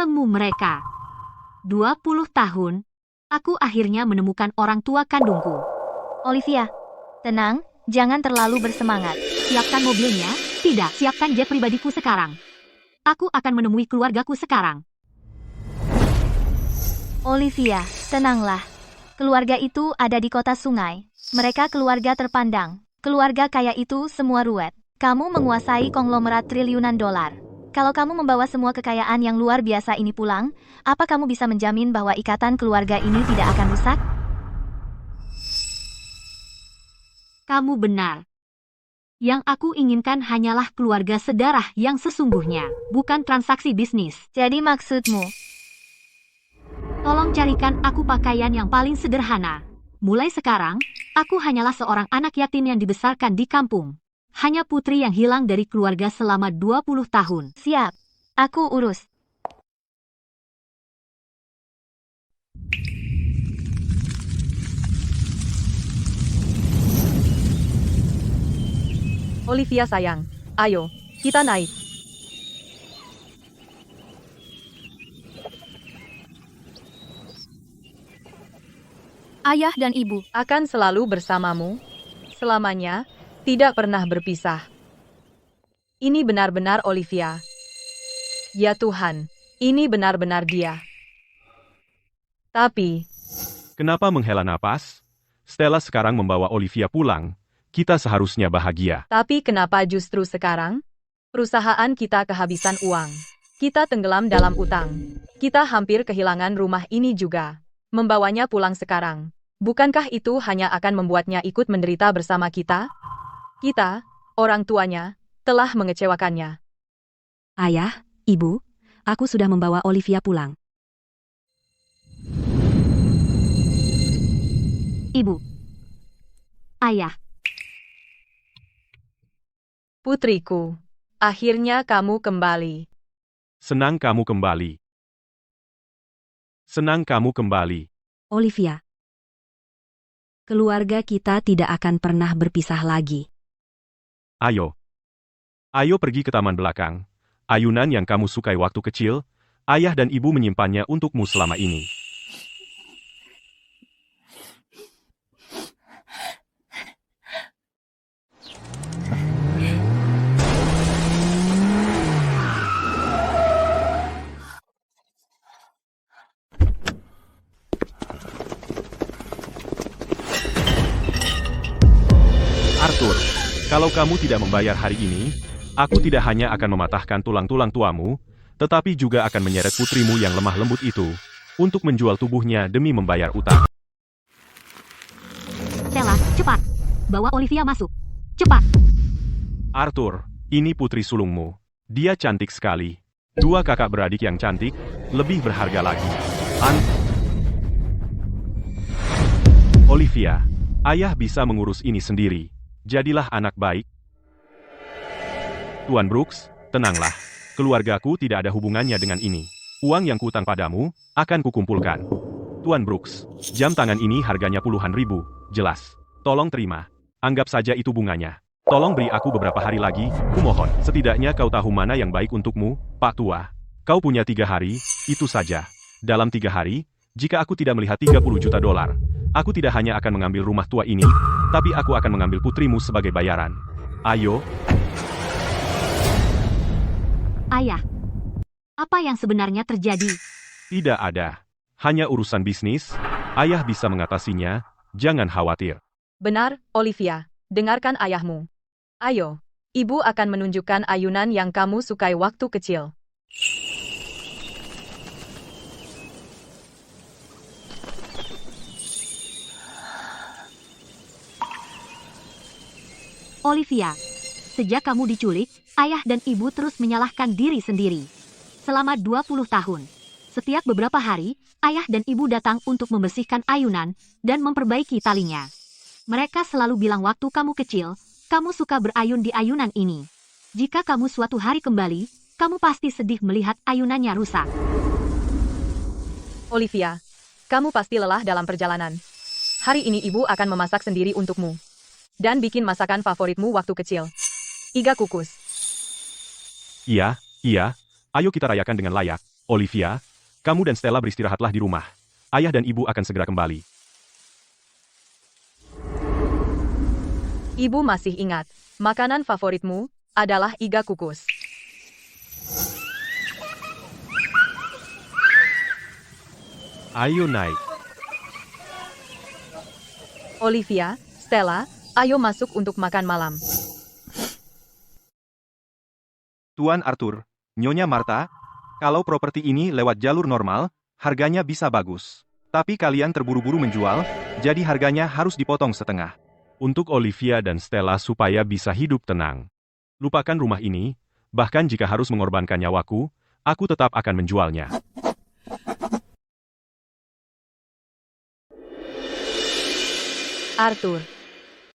bertemu mereka. 20 tahun, aku akhirnya menemukan orang tua kandungku. Olivia, tenang, jangan terlalu bersemangat. Siapkan mobilnya, tidak, siapkan jet pribadiku sekarang. Aku akan menemui keluargaku sekarang. Olivia, tenanglah. Keluarga itu ada di kota sungai. Mereka keluarga terpandang. Keluarga kaya itu semua ruwet. Kamu menguasai konglomerat triliunan dolar. Kalau kamu membawa semua kekayaan yang luar biasa ini pulang, apa kamu bisa menjamin bahwa ikatan keluarga ini tidak akan rusak? Kamu benar. Yang aku inginkan hanyalah keluarga sedarah yang sesungguhnya, bukan transaksi bisnis. Jadi maksudmu? Tolong carikan aku pakaian yang paling sederhana. Mulai sekarang, aku hanyalah seorang anak yatim yang dibesarkan di kampung. Hanya putri yang hilang dari keluarga selama 20 tahun. Siap, aku urus. Olivia sayang, ayo, kita naik. Ayah dan ibu. Akan selalu bersamamu, selamanya, tidak pernah berpisah. Ini benar-benar Olivia. Ya Tuhan, ini benar-benar dia. Tapi, Kenapa menghela napas? Stella sekarang membawa Olivia pulang. Kita seharusnya bahagia. tapi kenapa justru sekarang? Perusahaan kita kehabisan uang. Kita tenggelam dalam utang. Kita hampir kehilangan rumah ini juga. Membawanya pulang sekarang. Bukankah itu hanya akan membuatnya ikut menderita bersama kita? Kita, orang tuanya, telah mengecewakannya. Ayah, ibu, aku sudah membawa Olivia pulang. Ibu. Ayah. Putriku, akhirnya kamu kembali. Senang kamu kembali. Senang kamu kembali. Olivia. Keluarga kita tidak akan pernah berpisah lagi. Ayo. Ayo pergi ke taman belakang. Ayunan yang kamu sukai waktu kecil, ayah dan ibu menyimpannya untukmu selama ini. Arthur, kalau kamu tidak membayar hari ini, aku tidak hanya akan mematahkan tulang-tulang tuamu, tetapi juga akan menyeret putrimu yang lemah lembut itu, untuk menjual tubuhnya demi membayar utang. Stella, cepat. Bawa Olivia masuk. Cepat. Arthur, ini putri sulungmu. Dia cantik sekali. Dua kakak beradik yang cantik, lebih berharga lagi. Olivia, ayah bisa mengurus ini sendiri. Jadilah anak baik. Tuan Brooks, tenanglah. Keluargaku tidak ada hubungannya dengan ini. Uang yang kuutang padamu, akan kukumpulkan. Tuan Brooks, jam tangan ini harganya puluhan ribu, jelas. Tolong terima. Anggap saja itu bunganya. Tolong beri aku beberapa hari lagi, kumohon. Setidaknya kau tahu mana yang baik untukmu, Pak Tua. Kau punya 3 hari, itu saja. Dalam 3 hari, jika aku tidak melihat 30 juta dolar, aku tidak hanya akan mengambil rumah tua ini, tapi aku akan mengambil putrimu sebagai bayaran. Ayo. Ayah. Apa yang sebenarnya terjadi? Tidak ada. Hanya urusan bisnis. Ayah bisa mengatasinya. Jangan khawatir. Benar, Olivia. Dengarkan ayahmu. Ayo, ibu akan menunjukkan ayunan yang kamu sukai waktu kecil. Olivia, sejak kamu diculik, ayah dan ibu terus menyalahkan diri sendiri. Selama 20 tahun, setiap beberapa hari, ayah dan ibu datang untuk membersihkan ayunan dan memperbaiki talinya. Mereka selalu bilang waktu kamu kecil, kamu suka berayun di ayunan ini. Jika kamu suatu hari kembali, kamu pasti sedih melihat ayunannya rusak. Olivia, kamu pasti lelah dalam perjalanan. Hari ini ibu akan memasak sendiri untukmu. Dan bikin masakan favoritmu waktu kecil. Iga kukus. Iya, ayo kita rayakan dengan layak. Olivia, kamu dan Stella beristirahatlah di rumah. Ayah dan ibu akan segera kembali. Ibu masih ingat, makanan favoritmu adalah iga kukus. Ayo naik. Olivia, Stella, ayo masuk untuk makan malam. Tuan Arthur, Nyonya Martha, kalau properti ini lewat jalur normal, harganya bisa bagus. Tapi kalian terburu-buru menjual, jadi harganya harus dipotong setengah. Untuk Olivia dan Stella supaya bisa hidup tenang. Lupakan rumah ini, bahkan jika harus mengorbankan nyawaku, aku tetap akan menjualnya. Arthur.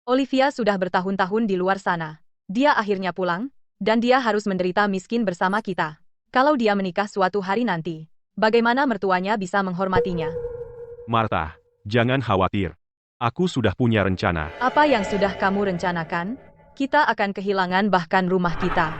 Olivia sudah bertahun-tahun di luar sana. Dia akhirnya pulang, dan dia harus menderita miskin bersama kita. Kalau dia menikah suatu hari nanti, bagaimana mertuanya bisa menghormatinya? Martha, jangan khawatir. Aku sudah punya rencana. Apa yang sudah kamu rencanakan? Kita akan kehilangan bahkan rumah kita.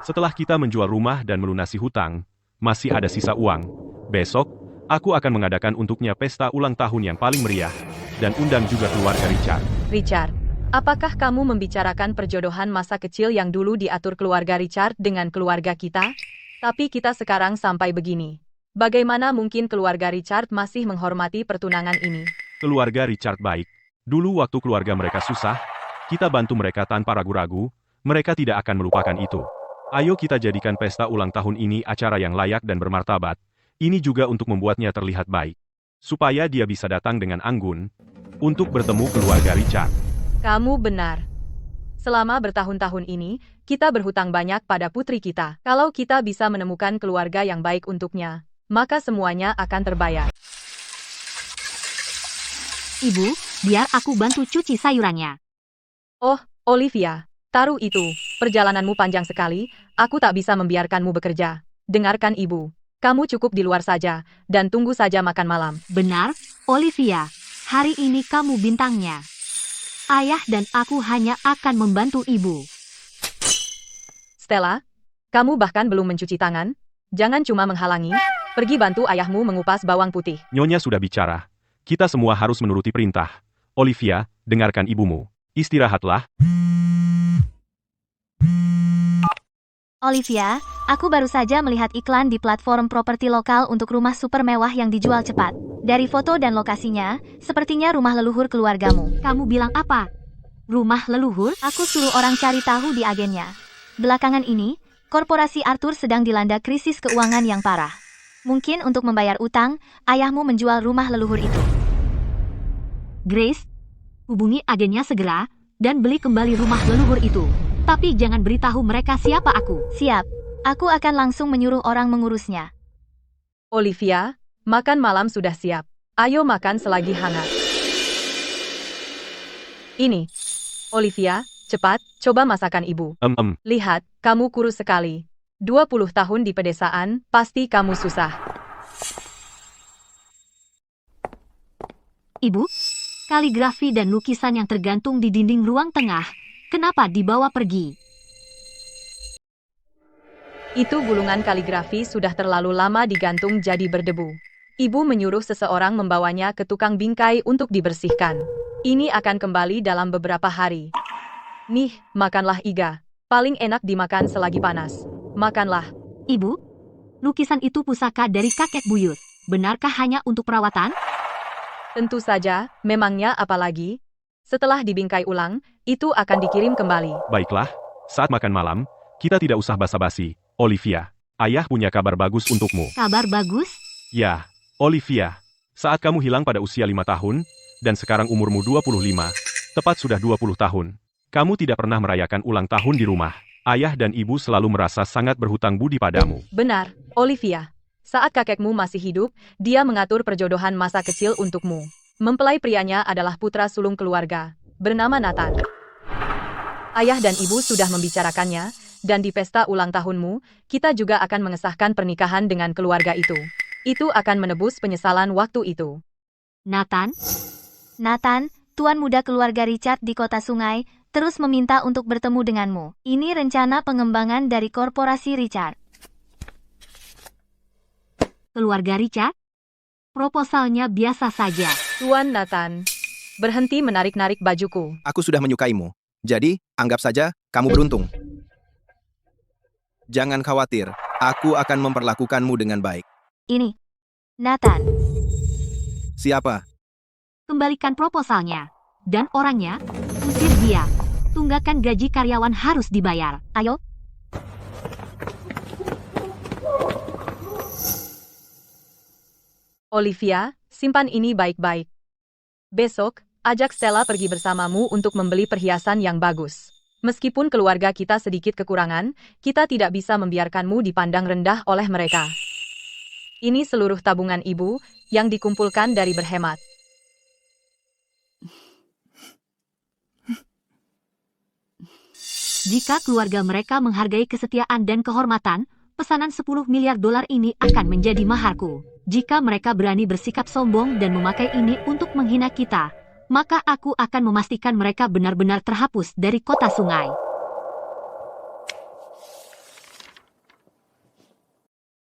Setelah kita menjual rumah dan melunasi hutang, masih ada sisa uang. Besok, aku akan mengadakan untuknya pesta ulang tahun yang paling meriah, dan undang juga keluarga Richard. Richard, apakah kamu membicarakan perjodohan masa kecil yang dulu diatur keluarga Richard dengan keluarga kita? Tapi kita sekarang sampai begini. Bagaimana mungkin keluarga Richard masih menghormati pertunangan ini? Keluarga Richard baik. Dulu waktu keluarga mereka susah, kita bantu mereka tanpa ragu-ragu, mereka tidak akan melupakan itu. Ayo kita jadikan pesta ulang tahun ini acara yang layak dan bermartabat. Ini juga untuk membuatnya terlihat baik. Supaya dia bisa datang dengan anggun, untuk bertemu keluarga Richard. Kamu benar. Selama bertahun-tahun ini, kita berhutang banyak pada putri kita. Kalau kita bisa menemukan keluarga yang baik untuknya, maka semuanya akan terbayar. Ibu, biar aku bantu cuci sayurannya. Oh, Olivia, taruh itu. Perjalananmu panjang sekali, aku tak bisa membiarkanmu bekerja. Dengarkan ibu, kamu cukup di luar saja, dan tunggu saja makan malam. Benar, Olivia. Hari ini kamu bintangnya. Ayah dan aku hanya akan membantu ibu. Stella, kamu bahkan belum mencuci tangan? Jangan cuma menghalangi, pergi bantu ayahmu mengupas bawang putih. Nyonya sudah bicara. Kita semua harus menuruti perintah. Olivia, dengarkan ibumu. Istirahatlah. Olivia, aku baru saja melihat iklan di platform properti lokal untuk rumah super mewah yang dijual cepat. Dari foto dan lokasinya, sepertinya rumah leluhur keluargamu. Kamu bilang apa? Rumah leluhur? Aku suruh orang cari tahu di agennya. Belakangan ini, korporasi Arthur sedang dilanda krisis keuangan yang parah. Mungkin untuk membayar utang, ayahmu menjual rumah leluhur itu. Grace, hubungi agennya segera, dan beli kembali rumah leluhur itu. Tapi jangan beritahu mereka siapa aku. Siap, aku akan langsung menyuruh orang mengurusnya. Olivia, makan malam sudah siap. Ayo makan selagi hangat. Ini. Olivia, cepat, coba masakan ibu. Lihat, kamu kurus sekali. 20 tahun di pedesaan, pasti kamu susah. Ibu, kaligrafi dan lukisan yang tergantung di dinding ruang tengah, kenapa dibawa pergi? Itu gulungan kaligrafi sudah terlalu lama digantung jadi berdebu. Ibu menyuruh seseorang membawanya ke tukang bingkai untuk dibersihkan. Ini akan kembali dalam beberapa hari. Nih, makanlah iga. Paling enak dimakan selagi panas. Makanlah. Ibu, lukisan itu pusaka dari kakek buyut. Benarkah hanya untuk perawatan? Tentu saja, memangnya apa lagi? Setelah dibingkai ulang, itu akan dikirim kembali. Baiklah, saat makan malam, kita tidak usah basa-basi. Olivia, ayah punya kabar bagus untukmu. Kabar bagus? Ya, Olivia, saat kamu hilang pada usia 5 tahun, dan sekarang umurmu 25, tepat sudah 20 tahun. Kamu tidak pernah merayakan ulang tahun di rumah. Ayah dan ibu selalu merasa sangat berhutang budi padamu. Benar, Olivia. Saat kakekmu masih hidup, dia mengatur perjodohan masa kecil untukmu. Mempelai prianya adalah putra sulung keluarga, bernama Nathan. Ayah dan ibu sudah membicarakannya, dan di pesta ulang tahunmu, kita juga akan mengesahkan pernikahan dengan keluarga itu. Itu akan menebus penyesalan waktu itu. Nathan? Nathan, tuan muda keluarga Richard di kota Sungai, terus meminta untuk bertemu denganmu. Ini rencana pengembangan dari korporasi Richard. Keluarga Richard? Proposalnya biasa saja. Tuan Nathan, berhenti menarik-narik bajuku. Aku sudah menyukaimu. Jadi, anggap saja kamu beruntung. Jangan khawatir, aku akan memperlakukanmu dengan baik. Ini. Nathan. Siapa? Kembalikan proposalnya. Dan orangnya, usir dia. Tunggakan gaji karyawan harus dibayar. Ayo. Olivia, simpan ini baik-baik. Besok, ajak Stella pergi bersamamu untuk membeli perhiasan yang bagus. Meskipun keluarga kita sedikit kekurangan, kita tidak bisa membiarkanmu dipandang rendah oleh mereka. Ini seluruh tabungan ibu yang dikumpulkan dari berhemat. Jika keluarga mereka menghargai kesetiaan dan kehormatan, pesanan 10 miliar dolar ini akan menjadi maharku. Jika mereka berani bersikap sombong dan memakai ini untuk menghina kita, maka aku akan memastikan mereka benar-benar terhapus dari kota sungai.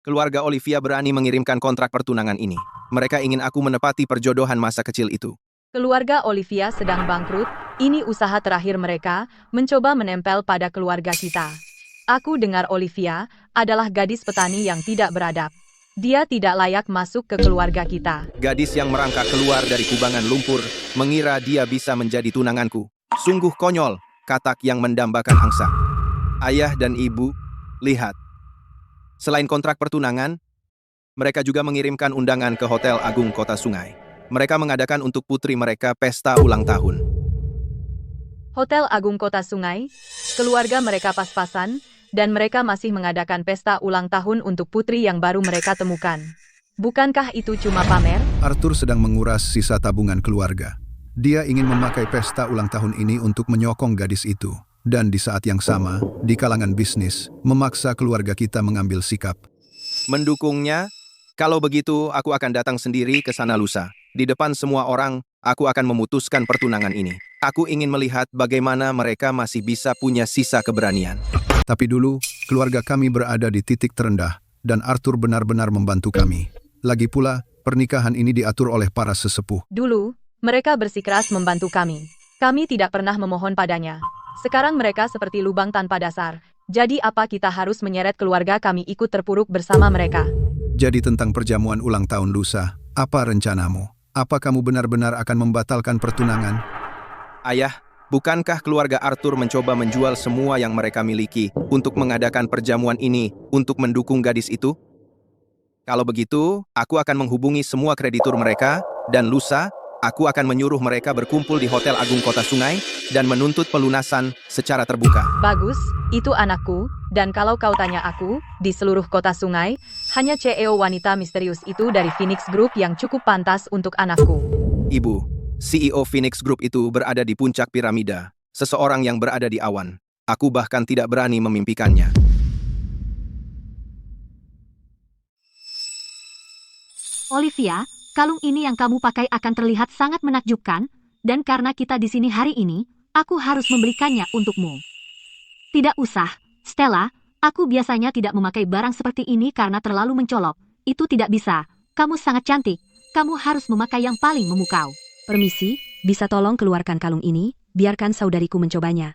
Keluarga Olivia berani mengirimkan kontrak pertunangan ini. Mereka ingin aku menepati perjodohan masa kecil itu. Keluarga Olivia sedang bangkrut, ini usaha terakhir mereka, mencoba menempel pada keluarga kita. Aku dengar Olivia adalah gadis petani yang tidak beradab. Dia tidak layak masuk ke keluarga kita. Gadis yang merangkak keluar dari kubangan lumpur, mengira dia bisa menjadi tunanganku. Sungguh konyol, katak yang mendambakan angsa. Ayah dan ibu, lihat. Selain kontrak pertunangan, mereka juga mengirimkan undangan ke Hotel Agung Kota Sungai. Mereka mengadakan untuk putri mereka pesta ulang tahun. Hotel Agung Kota Sungai, keluarga mereka pas-pasan, dan mereka masih mengadakan pesta ulang tahun untuk putri yang baru mereka temukan. Bukankah itu cuma pamer? Arthur sedang menguras sisa tabungan keluarga. Dia ingin memakai pesta ulang tahun ini untuk menyokong gadis itu. Dan di saat yang sama, di kalangan bisnis, memaksa keluarga kita mengambil sikap. Mendukungnya? Kalau begitu, aku akan datang sendiri ke sana lusa. Di depan semua orang, aku akan memutuskan pertunangan ini. Aku ingin melihat bagaimana mereka masih bisa punya sisa keberanian. Tapi dulu, keluarga kami berada di titik terendah, dan Arthur benar-benar membantu kami. Lagi pula, pernikahan ini diatur oleh para sesepuh. Dulu, mereka bersikeras membantu kami. Kami tidak pernah memohon padanya. Sekarang mereka seperti lubang tanpa dasar. Jadi apa kita harus menyeret keluarga kami ikut terpuruk bersama mereka? Jadi tentang perjamuan ulang tahun lusa, apa rencanamu? Apa kamu benar-benar akan membatalkan pertunangan? Ayah, bukankah keluarga Arthur mencoba menjual semua yang mereka miliki untuk mengadakan perjamuan ini untuk mendukung gadis itu? Kalau begitu, aku akan menghubungi semua kreditur mereka, dan lusa, aku akan menyuruh mereka berkumpul di Hotel Agung Kota Sungai dan menuntut pelunasan secara terbuka. Bagus, itu anakku, dan kalau kau tanya aku, di seluruh kota sungai, hanya CEO wanita misterius itu dari Phoenix Group yang cukup pantas untuk anakku. Ibu, CEO Phoenix Group itu berada di puncak piramida, seseorang yang berada di awan. Aku bahkan tidak berani memimpikannya. Olivia, kalung ini yang kamu pakai akan terlihat sangat menakjubkan, dan karena kita di sini hari ini, aku harus membelikannya untukmu. Tidak usah, Stella, aku biasanya tidak memakai barang seperti ini karena terlalu mencolok. Itu tidak bisa, kamu sangat cantik, kamu harus memakai yang paling memukau. Permisi, bisa tolong keluarkan kalung ini, biarkan saudariku mencobanya.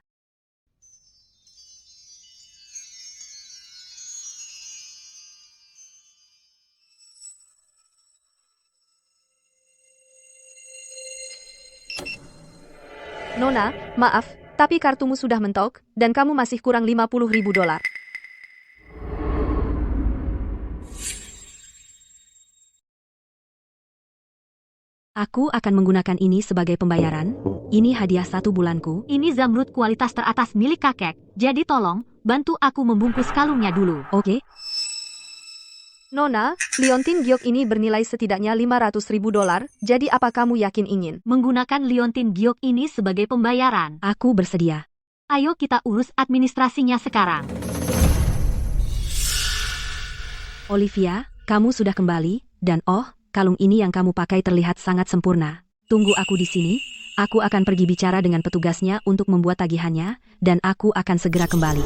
Nona, maaf, tapi kartumu sudah mentok, dan kamu masih kurang 50.000 dolar. Aku akan menggunakan ini sebagai pembayaran. Ini hadiah 1 bulanku. Ini zamrud kualitas teratas milik kakek, jadi tolong, bantu aku membungkus kalungnya dulu. Oke? Nona, liontin giok ini bernilai setidaknya 500.000 dolar, jadi apa kamu yakin ingin? Menggunakan liontin giok ini sebagai pembayaran. Aku bersedia. Ayo kita urus administrasinya sekarang. Olivia, kamu sudah kembali, dan kalung ini yang kamu pakai terlihat sangat sempurna. Tunggu aku di sini, aku akan pergi bicara dengan petugasnya untuk membuat tagihannya, dan aku akan segera kembali.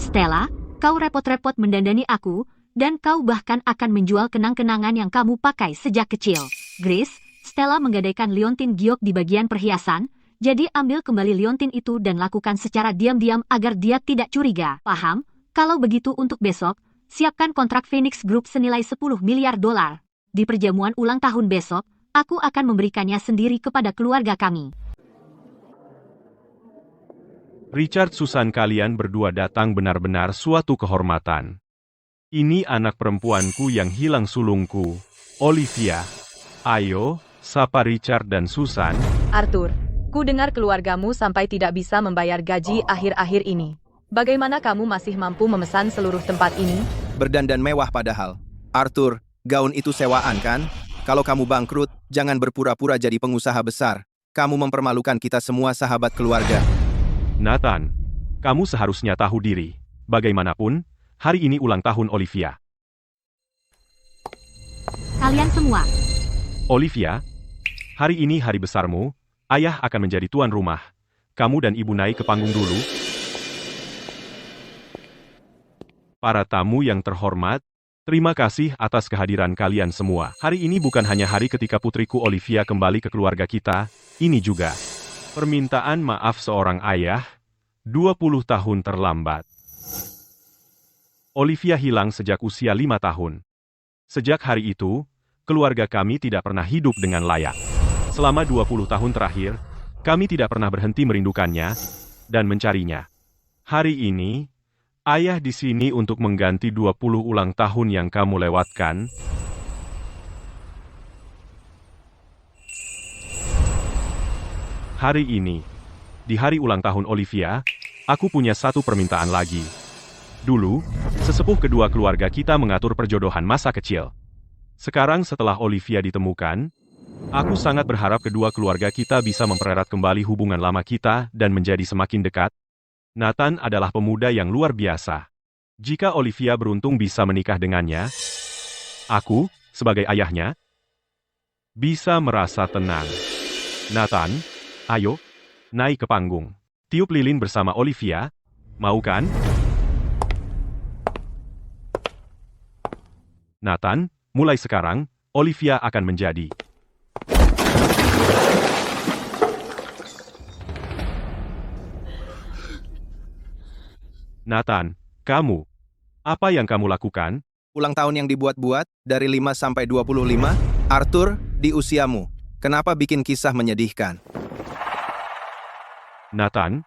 Stella, kau repot-repot mendandani aku, dan kau bahkan akan menjual kenang-kenangan yang kamu pakai sejak kecil. Grace, Stella menggadaikan liontin giok di bagian perhiasan, jadi ambil kembali liontin itu dan lakukan secara diam-diam agar dia tidak curiga. Paham? Kalau begitu untuk besok, siapkan kontrak Phoenix Group senilai 10 miliar dolar. Di perjamuan ulang tahun besok, aku akan memberikannya sendiri kepada keluarga kami. Richard, Susan, kalian berdua datang benar-benar suatu kehormatan. Ini anak perempuanku yang hilang sulungku, Olivia. Ayo, sapa Richard dan Susan. Arthur, ku dengar keluargamu sampai tidak bisa membayar gaji akhir-akhir ini. Bagaimana kamu masih mampu memesan seluruh tempat ini? Berdandan mewah padahal. Arthur, gaun itu sewaan kan? Kalau kamu bangkrut, jangan berpura-pura jadi pengusaha besar. Kamu mempermalukan kita semua sahabat keluarga. Nathan, kamu seharusnya tahu diri. Bagaimanapun, hari ini ulang tahun Olivia. Kalian semua, Olivia, hari ini hari besarmu, ayah akan menjadi tuan rumah. Kamu dan ibu naik ke panggung dulu. Para tamu yang terhormat, terima kasih atas kehadiran kalian semua. Hari ini bukan hanya hari ketika putriku Olivia kembali ke keluarga kita, ini juga permintaan maaf seorang ayah, 20 tahun terlambat. Olivia hilang sejak usia 5 tahun. Sejak hari itu, keluarga kami tidak pernah hidup dengan layak. Selama 20 tahun terakhir, kami tidak pernah berhenti merindukannya dan mencarinya. Hari ini, ayah di sini untuk mengganti 20 ulang tahun yang kamu lewatkan. Hari ini, di hari ulang tahun Olivia, aku punya satu permintaan lagi. Dulu, sesepuh kedua keluarga kita mengatur perjodohan masa kecil. Sekarang setelah Olivia ditemukan, aku sangat berharap kedua keluarga kita bisa mempererat kembali hubungan lama kita dan menjadi semakin dekat. Nathan adalah pemuda yang luar biasa. Jika Olivia beruntung bisa menikah dengannya, aku, sebagai ayahnya, bisa merasa tenang. Nathan, ayo, naik ke panggung. Tiup lilin bersama Olivia, mau kan? Nathan, mulai sekarang, Olivia akan menjadi Nathan, kamu. Apa yang kamu lakukan? Ulang tahun yang dibuat-buat, dari 5 sampai 25, Arthur, di usiamu. Kenapa bikin kisah menyedihkan? Nathan,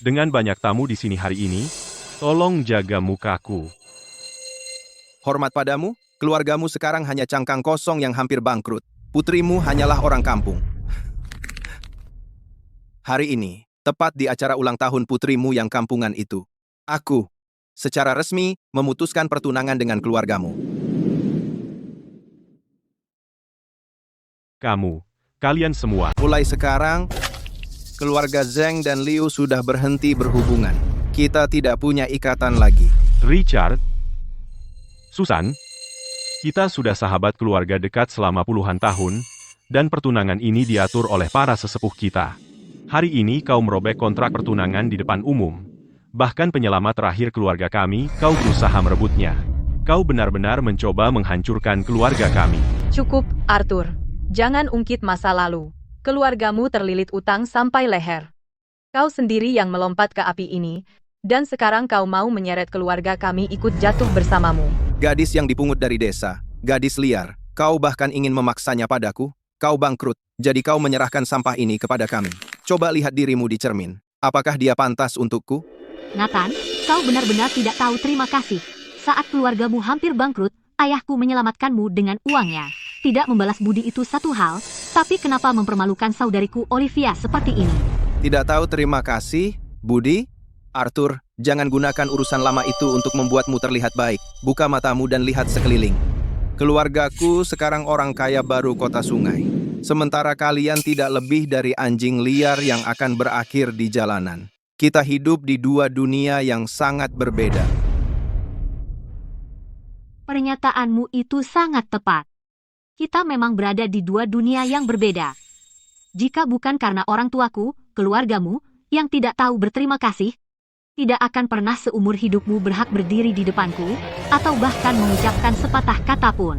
dengan banyak tamu di sini hari ini, tolong jaga mukaku. Hormat padamu, keluargamu sekarang hanya cangkang kosong yang hampir bangkrut. Putrimu hanyalah orang kampung. Hari ini, tepat di acara ulang tahun putrimu yang kampungan itu, aku, secara resmi, memutuskan pertunangan dengan keluargamu. Kalian semua. Mulai sekarang, keluarga Zheng dan Liu sudah berhenti berhubungan. Kita tidak punya ikatan lagi. Richard, Susan, kita sudah sahabat keluarga dekat selama puluhan tahun, dan pertunangan ini diatur oleh para sesepuh kita. Hari ini kau merobek kontrak pertunangan di depan umum. Bahkan penyelamat terakhir keluarga kami, kau berusaha merebutnya. Kau benar-benar mencoba menghancurkan keluarga kami. Cukup, Arthur. Jangan ungkit masa lalu. Keluargamu terlilit utang sampai leher. Kau sendiri yang melompat ke api ini, dan sekarang kau mau menyeret keluarga kami ikut jatuh bersamamu. Gadis yang dipungut dari desa, gadis liar, kau bahkan ingin memaksanya padaku? Kau bangkrut, jadi kau menyerahkan sampah ini kepada kami. Coba lihat dirimu di cermin. Apakah dia pantas untukku? Nathan, kau benar-benar tidak tahu terima kasih. Saat keluargamu hampir bangkrut, ayahku menyelamatkanmu dengan uangnya. Tidak membalas budi itu satu hal, tapi kenapa mempermalukan saudariku Olivia seperti ini? Tidak tahu terima kasih, Budi? Arthur, jangan gunakan urusan lama itu untuk membuatmu terlihat baik. Buka matamu dan lihat sekeliling. Keluargaku sekarang orang kaya baru kota sungai. Sementara kalian tidak lebih dari anjing liar yang akan berakhir di jalanan. Kita hidup di dua dunia yang sangat berbeda. Pernyataanmu itu sangat tepat. Kita memang berada di dua dunia yang berbeda. Jika bukan karena orang tuaku, keluargamu, yang tidak tahu berterima kasih, tidak akan pernah seumur hidupmu berhak berdiri di depanku, atau bahkan mengucapkan sepatah kata pun.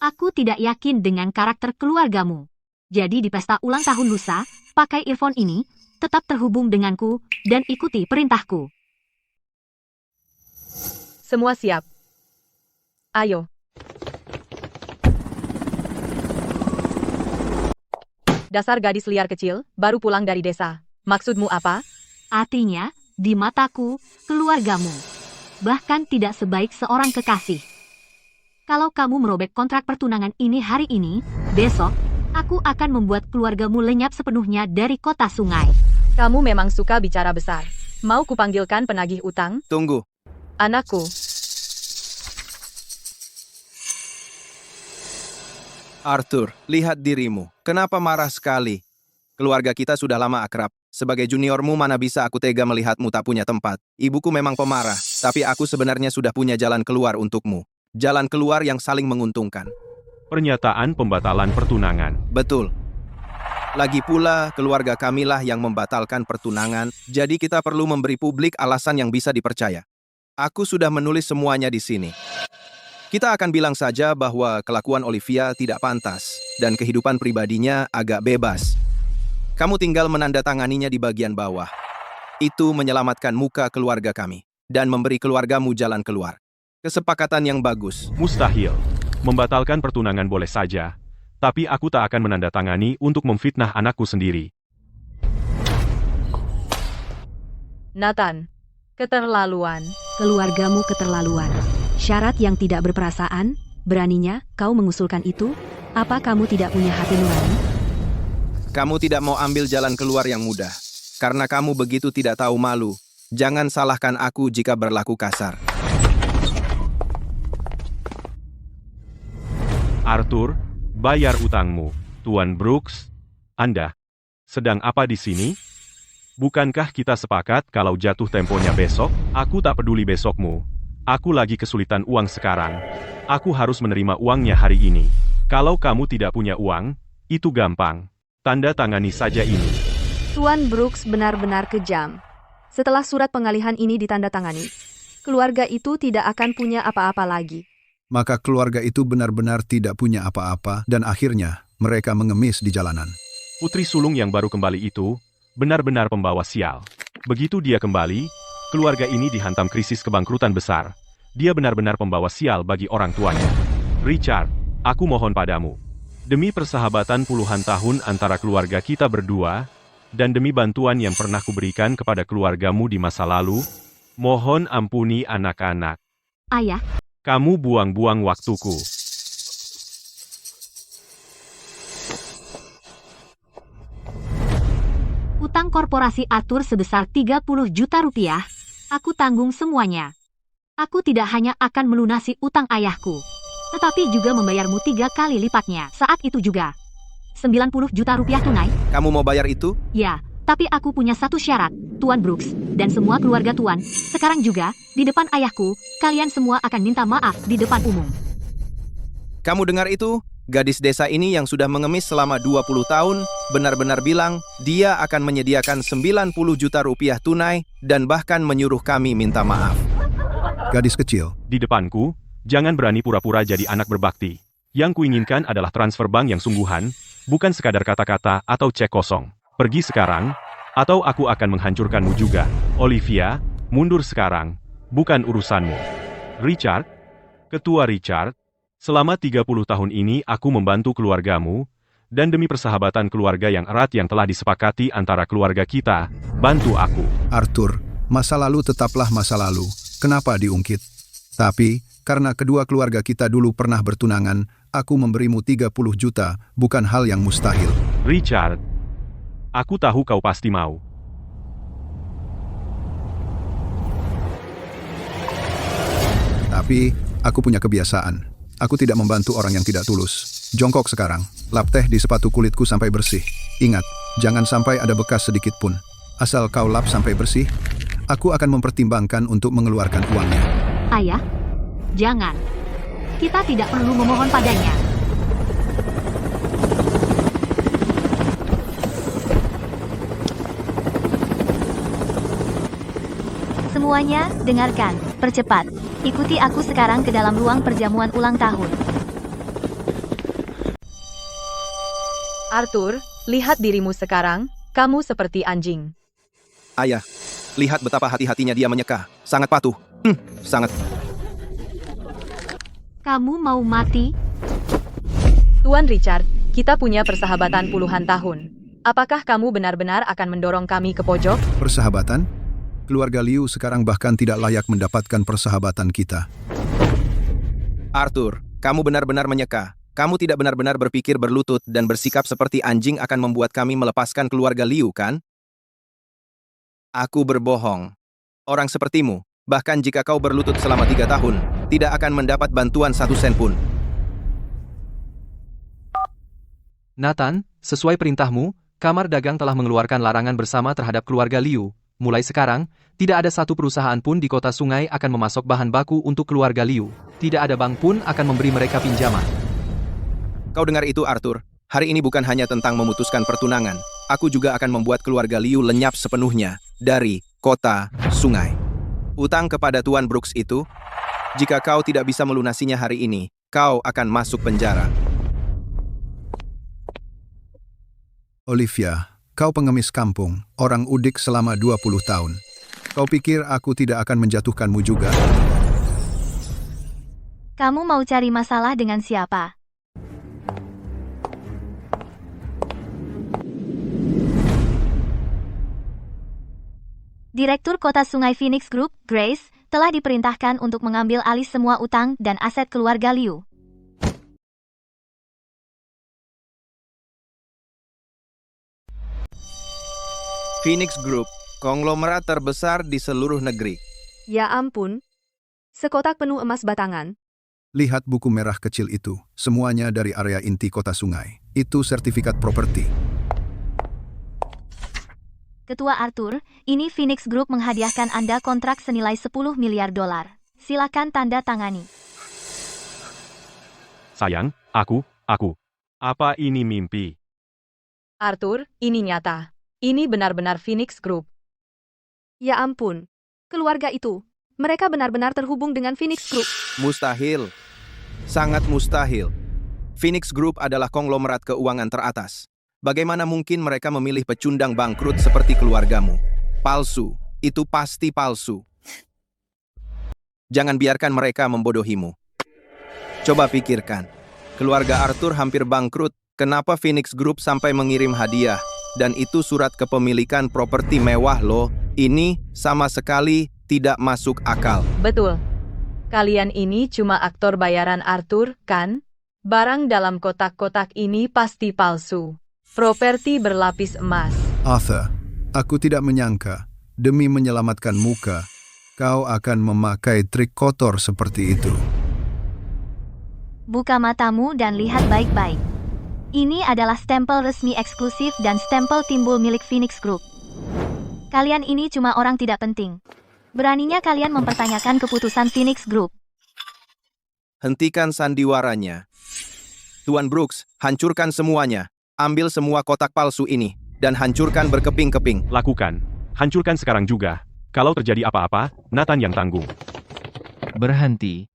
Aku tidak yakin dengan karakter keluargamu. Jadi di pesta ulang tahun lusa, pakai earphone ini, tetap terhubung denganku, dan ikuti perintahku. Semua siap. Ayo. Dasar gadis liar kecil, baru pulang dari desa. Maksudmu apa? Artinya, di mataku, keluargamu. Bahkan tidak sebaik seorang kekasih. Kalau kamu merobek kontrak pertunangan ini hari ini, besok, aku akan membuat keluargamu lenyap sepenuhnya dari kota sungai. Kamu memang suka bicara besar. Mau kupanggilkan penagih utang? Tunggu. Anakku. Arthur, lihat dirimu. Kenapa marah sekali? Keluarga kita sudah lama akrab. Sebagai juniormu mana bisa aku tega melihatmu tak punya tempat. Ibuku memang pemarah, tapi aku sebenarnya sudah punya jalan keluar untukmu. Jalan keluar yang saling menguntungkan. Pernyataan pembatalan pertunangan. Betul. Lagi pula, keluarga kamilah yang membatalkan pertunangan, jadi kita perlu memberi publik alasan yang bisa dipercaya. Aku sudah menulis semuanya di sini. Kita akan bilang saja bahwa kelakuan Olivia tidak pantas, dan kehidupan pribadinya agak bebas. Kamu tinggal menandatanganinya di bagian bawah. Itu menyelamatkan muka keluarga kami, dan memberi keluargamu jalan keluar. Kesepakatan yang bagus. Mustahil. Membatalkan pertunangan boleh saja, tapi aku tak akan menandatangani untuk memfitnah anakku sendiri. Nathan, keterlaluan. Keluargamu keterlaluan. Syarat yang tidak berperasaan, beraninya kau mengusulkan itu? Apa kamu tidak punya hati nurani? Kamu tidak mau ambil jalan keluar yang mudah. Karena kamu begitu tidak tahu malu. Jangan salahkan aku jika berlaku kasar. Arthur, bayar utangmu. Tuan Brooks, Anda sedang apa di sini? Bukankah kita sepakat kalau jatuh temponya besok? Aku tak peduli besokmu. Aku lagi kesulitan uang sekarang. Aku harus menerima uangnya hari ini. Kalau kamu tidak punya uang, itu gampang. Tanda tangani saja ini. Tuan Brooks benar-benar kejam. Setelah surat pengalihan ini ditandatangani, keluarga itu tidak akan punya apa-apa lagi. Maka keluarga itu benar-benar tidak punya apa-apa dan akhirnya mereka mengemis di jalanan. Putri sulung yang baru kembali itu benar-benar pembawa sial. Begitu dia kembali, keluarga ini dihantam krisis kebangkrutan besar. Dia benar-benar pembawa sial bagi orang tuanya. Richard, aku mohon padamu. Demi persahabatan puluhan tahun antara keluarga kita berdua, dan demi bantuan yang pernah kuberikan kepada keluargamu di masa lalu, mohon ampuni anak-anak. Ayah, Kamu buang-buang waktuku. utang korporasi Arthur sebesar 30 juta rupiah, aku tanggung semuanya. Aku tidak hanya akan melunasi utang ayahku, tetapi juga membayarmu 3 kali lipatnya. Saat itu juga. 90 juta rupiah tunai? Kamu mau bayar itu? Ya, tapi aku punya satu syarat, Tuan Brooks, dan semua keluarga Tuan. Sekarang juga, di depan ayahku, kalian semua akan minta maaf di depan umum. Kamu dengar itu? Gadis desa ini yang sudah mengemis selama 20 tahun, benar-benar bilang dia akan menyediakan 90 juta rupiah tunai dan bahkan menyuruh kami minta maaf. Gadis kecil, Di depanku, jangan berani pura-pura jadi anak berbakti. Yang kuinginkan adalah transfer bank yang sungguhan, bukan sekadar kata-kata atau cek kosong. Pergi sekarang, atau aku akan menghancurkanmu juga. Olivia, mundur sekarang. Bukan urusanmu. Richard, Ketua Richard, selama 30 tahun ini aku membantu keluargamu, dan demi persahabatan keluarga yang erat yang telah disepakati antara keluarga kita, bantu aku. Arthur, masa lalu tetaplah masa lalu. Kenapa diungkit? Tapi, karena kedua keluarga kita dulu pernah bertunangan, aku memberimu 30 juta, bukan hal yang mustahil. Richard, aku tahu kau pasti mau. Tapi, aku punya kebiasaan. Aku tidak membantu orang yang tidak tulus. Jongkok sekarang, lap teh di sepatu kulitku sampai bersih. Ingat, jangan sampai ada bekas sedikit pun. Asal kau lap sampai bersih, aku akan mempertimbangkan untuk mengeluarkan uangnya. Ayah, jangan. Kita tidak perlu memohon padanya. Semuanya, dengarkan, percepat. Ikuti aku sekarang ke dalam ruang perjamuan ulang tahun. Arthur, lihat dirimu sekarang, kamu seperti anjing. Ayah, lihat betapa hati-hatinya dia menyeka. Sangat patuh. Sangat. Kamu mau mati? Tuan Richard, kita punya persahabatan puluhan tahun. Apakah kamu benar-benar akan mendorong kami ke pojok? Persahabatan? Keluarga Liu sekarang bahkan tidak layak mendapatkan persahabatan kita. Arthur, kamu benar-benar menyeka. Kamu tidak benar-benar berpikir berlutut dan bersikap seperti anjing akan membuat kami melepaskan keluarga Liu, kan? Aku berbohong. Orang sepertimu, bahkan jika kau berlutut selama 3 tahun, tidak akan mendapat bantuan 1 sen pun. Nathan, sesuai perintahmu, Kamar Dagang telah mengeluarkan larangan bersama terhadap keluarga Liu. Mulai sekarang, tidak ada satu perusahaan pun di kota sungai akan memasok bahan baku untuk keluarga Liu. Tidak ada bank pun akan memberi mereka pinjaman. Kau dengar itu, Arthur? Hari ini bukan hanya tentang memutuskan pertunangan. Aku juga akan membuat keluarga Liu lenyap sepenuhnya dari kota sungai. Utang kepada Tuan Brooks itu, jika kau tidak bisa melunasinya hari ini, kau akan masuk penjara. Olivia, kau pengemis kampung, orang udik selama 20 tahun. Kau pikir aku tidak akan menjatuhkanmu juga? Kamu mau cari masalah dengan siapa? Direktur Kota Sungai Phoenix Group, Grace, telah diperintahkan untuk mengambil alih semua utang dan aset keluarga Liu. Phoenix Group, konglomerat terbesar di seluruh negeri. Ya ampun. Sekotak penuh emas batangan. Lihat buku merah kecil itu, semuanya dari area inti kota sungai. Itu sertifikat properti. Ketua Arthur, ini Phoenix Group menghadiahkan Anda kontrak senilai 10 miliar dolar. Silakan tanda tangani. Sayang, aku. Apa ini mimpi? Arthur, ini nyata. Ini benar-benar Phoenix Group. Ya ampun. Keluarga itu. Mereka benar-benar terhubung dengan Phoenix Group. Mustahil. Sangat mustahil. Phoenix Group adalah konglomerat keuangan teratas. Bagaimana mungkin mereka memilih pecundang bangkrut seperti keluargamu? Palsu. Itu pasti palsu. Jangan biarkan mereka membodohimu. Coba pikirkan. Keluarga Arthur hampir bangkrut. Kenapa Phoenix Group sampai mengirim hadiah? Dan itu surat kepemilikan properti mewah loh. Ini sama sekali tidak masuk akal. Betul. Kalian ini cuma aktor bayaran Arthur, kan? Barang dalam kotak-kotak ini pasti palsu. Properti berlapis emas. Arthur, aku tidak menyangka, demi menyelamatkan muka, kau akan memakai trik kotor seperti itu. Buka matamu dan lihat baik-baik. Ini adalah stempel resmi eksklusif dan stempel timbul milik Phoenix Group. Kalian ini cuma orang tidak penting. Beraninya kalian mempertanyakan keputusan Phoenix Group. Hentikan sandiwaranya. Tuan Brooks, hancurkan semuanya. Ambil semua kotak palsu ini dan hancurkan berkeping-keping. Lakukan. Hancurkan sekarang juga. Kalau terjadi apa-apa, Nathan yang tanggung. Berhenti.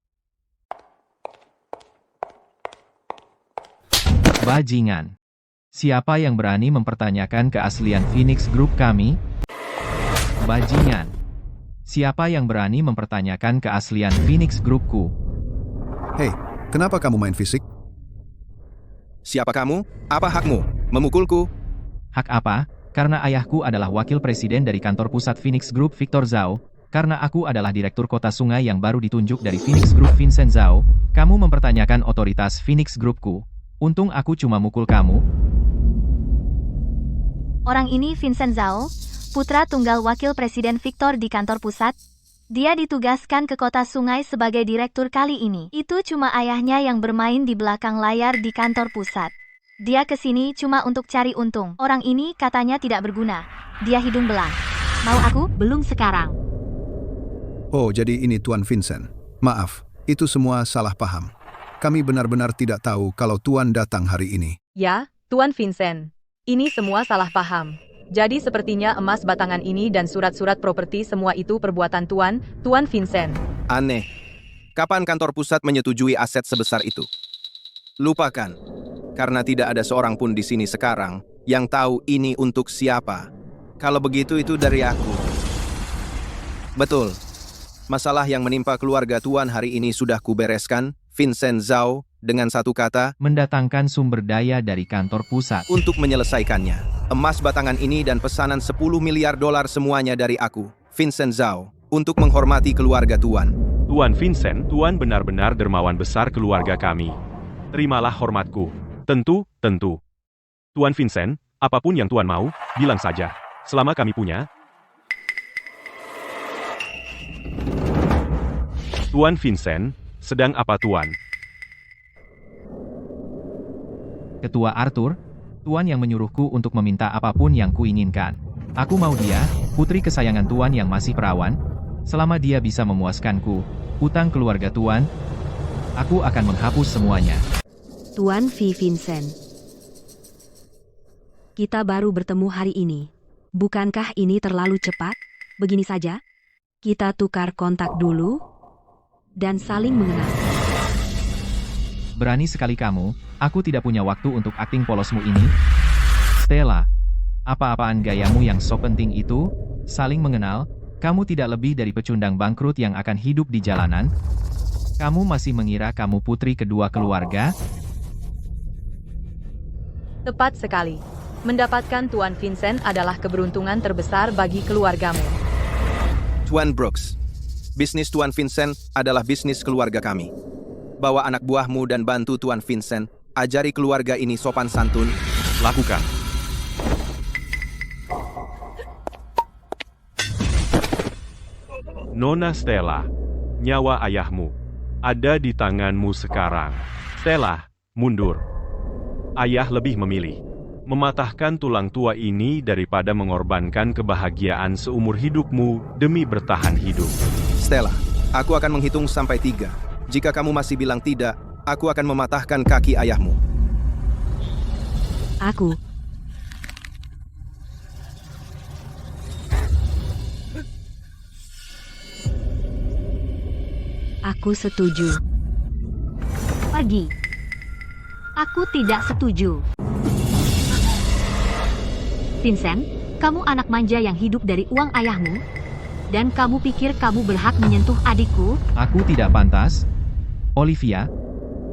Bajingan. Siapa yang berani mempertanyakan keaslian Phoenix Group kami? Bajingan. Siapa yang berani mempertanyakan keaslian Phoenix Groupku? Hei, kenapa kamu main fisik? Siapa kamu? Apa hakmu? Memukulku? Hak apa? Karena ayahku adalah wakil presiden dari kantor pusat Phoenix Group Victor Zhao. Karena aku adalah direktur kota sungai yang baru ditunjuk dari Phoenix Group Vincent Zhao. Kamu mempertanyakan otoritas Phoenix Groupku. Untung aku cuma mukul kamu. Orang ini Vincent Zhao, putra tunggal wakil presiden Victor di kantor pusat. Dia ditugaskan ke kota sungai sebagai direktur kali ini. Itu cuma ayahnya yang bermain di belakang layar di kantor pusat. Dia kesini cuma untuk cari untung. Orang ini katanya tidak berguna. Dia hidung belang. Mau aku? Belum sekarang. Oh, jadi ini Tuan Vincent. Maaf, itu semua salah paham. Kami benar-benar tidak tahu kalau Tuan datang hari ini. Ya, Tuan Vincent. Ini semua salah paham. Jadi sepertinya emas batangan ini dan surat-surat properti semua itu perbuatan Tuan Vincent. Aneh. Kapan kantor pusat menyetujui aset sebesar itu? Lupakan. Karena tidak ada seorang pun di sini sekarang yang tahu ini untuk siapa. Kalau begitu itu dari aku. Betul. Masalah yang menimpa keluarga Tuan hari ini sudah kubereskan, Vincent Zhao, dengan satu kata, Mendatangkan sumber daya dari kantor pusat. untuk menyelesaikannya. Emas batangan ini dan pesanan 10 miliar dolar semuanya dari aku, Vincent Zhao, untuk menghormati keluarga Tuan. Tuan Vincent, Tuan benar-benar dermawan besar keluarga kami. Terimalah hormatku. Tentu. Tuan Vincent, apapun yang Tuan mau, bilang saja. Selama kami punya. Tuan Vincent, sedang apa Tuan? Ketua Arthur, Tuan yang menyuruhku untuk meminta apapun yang kuinginkan. Aku mau dia, putri kesayangan Tuan yang masih perawan. Selama dia bisa memuaskanku, utang keluarga Tuan, aku akan menghapus semuanya. Tuan V. Vincent. Kita baru bertemu hari ini. Bukankah ini terlalu cepat? Begini saja, kita tukar kontak dulu dan saling mengenal. Berani sekali kamu, aku tidak punya waktu untuk akting polosmu ini. Stella, apa-apaan gayamu yang so penting itu? Saling mengenal, kamu tidak lebih dari pecundang bangkrut yang akan hidup di jalanan. Kamu masih mengira kamu putri kedua keluarga? Tepat sekali. Mendapatkan Tuan Vincent adalah keberuntungan terbesar bagi keluargamu. Tuan Brooks, bisnis Tuan Vincent adalah bisnis keluarga kami. Bawa anak buahmu dan bantu Tuan Vincent, ajari keluarga ini sopan santun. Lakukan. Nona Stella, nyawa ayahmu ada di tanganmu sekarang. Stella, mundur. Ayah lebih memilih mematahkan tulang tua ini daripada mengorbankan kebahagiaan seumur hidupmu demi bertahan hidup. Stella, aku akan menghitung sampai 3. Jika kamu masih bilang tidak, aku akan mematahkan kaki ayahmu. Aku setuju. Pergi. Aku tidak setuju. Vincent, kamu anak manja yang hidup dari uang ayahmu? Dan kamu pikir kamu berhak menyentuh adikku? Aku tidak pantas. Olivia,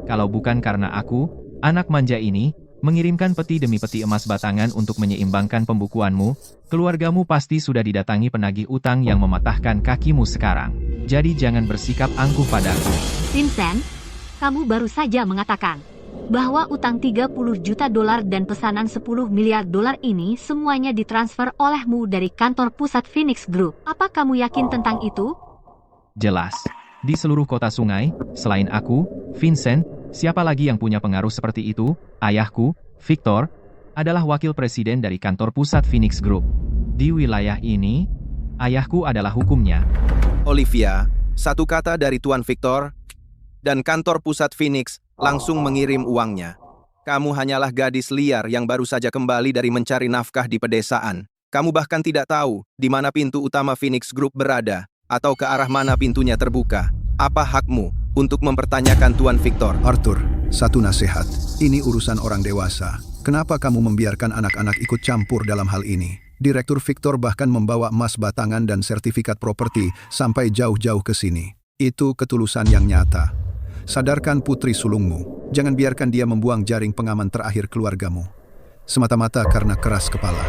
kalau bukan karena aku, anak manja ini, mengirimkan peti demi peti emas batangan untuk menyeimbangkan pembukuanmu, keluargamu pasti sudah didatangi penagih utang yang mematahkan kakimu sekarang. Jadi jangan bersikap angkuh padaku. Vincent, kamu baru saja mengatakan bahwa utang 30 juta dolar dan pesanan 10 miliar dolar ini semuanya ditransfer olehmu dari kantor pusat Phoenix Group. Apa kamu yakin tentang itu? Jelas. Di seluruh kota sungai, selain aku, Vincent, siapa lagi yang punya pengaruh seperti itu? Ayahku, Victor, adalah wakil presiden dari kantor pusat Phoenix Group. Di wilayah ini, ayahku adalah hukumnya. Olivia, satu kata dari Tuan Victor, dan kantor pusat Phoenix langsung mengirim uangnya. Kamu hanyalah gadis liar yang baru saja kembali dari mencari nafkah di pedesaan. Kamu bahkan tidak tahu di mana pintu utama Phoenix Group berada, atau ke arah mana pintunya terbuka. Apa hakmu untuk mempertanyakan Tuan Victor? Arthur, satu nasihat. Ini urusan orang dewasa. Kenapa kamu membiarkan anak-anak ikut campur dalam hal ini? Direktur Victor bahkan membawa emas batangan dan sertifikat properti sampai jauh-jauh ke sini. Itu ketulusan yang nyata. Sadarkan putri sulungmu. Jangan biarkan dia membuang jaring pengaman terakhir keluargamu. Semata-mata karena keras kepala.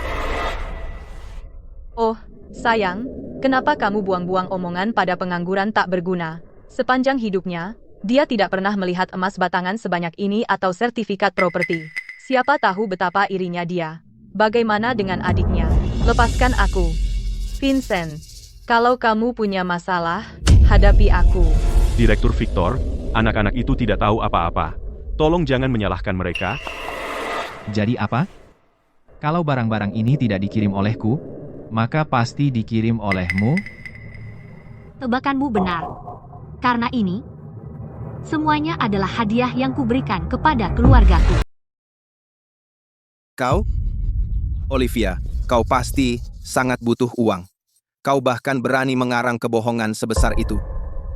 Oh, sayang, kenapa kamu buang-buang omongan pada pengangguran tak berguna? Sepanjang hidupnya, dia tidak pernah melihat emas batangan sebanyak ini atau sertifikat properti. Siapa tahu betapa irinya dia. Bagaimana dengan adiknya? Lepaskan aku. Vincent, kalau kamu punya masalah, hadapi aku. Direktur Victor, anak-anak itu tidak tahu apa-apa. Tolong jangan menyalahkan mereka. Jadi apa? Kalau barang-barang ini tidak dikirim olehku, maka pasti dikirim olehmu. Tebakanmu benar. Karena ini, semuanya adalah hadiah yang kuberikan kepada keluargaku. Kau? Olivia, Kau pasti sangat butuh uang. Kau bahkan berani mengarang kebohongan sebesar itu.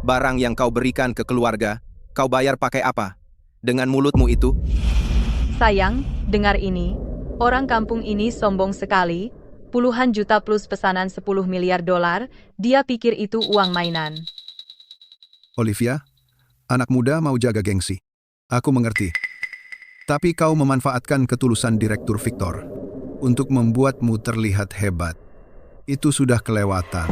Barang yang kau berikan ke keluarga, kau bayar pakai apa? Dengan mulutmu itu? Sayang, dengar ini. Orang kampung ini sombong sekali. Puluhan juta plus pesanan 10 miliar dolar, dia pikir itu uang mainan. Olivia, anak muda mau jaga gengsi. Aku mengerti. Tapi kau memanfaatkan ketulusan Direktur Victor untuk membuatmu terlihat hebat. Itu sudah kelewatan.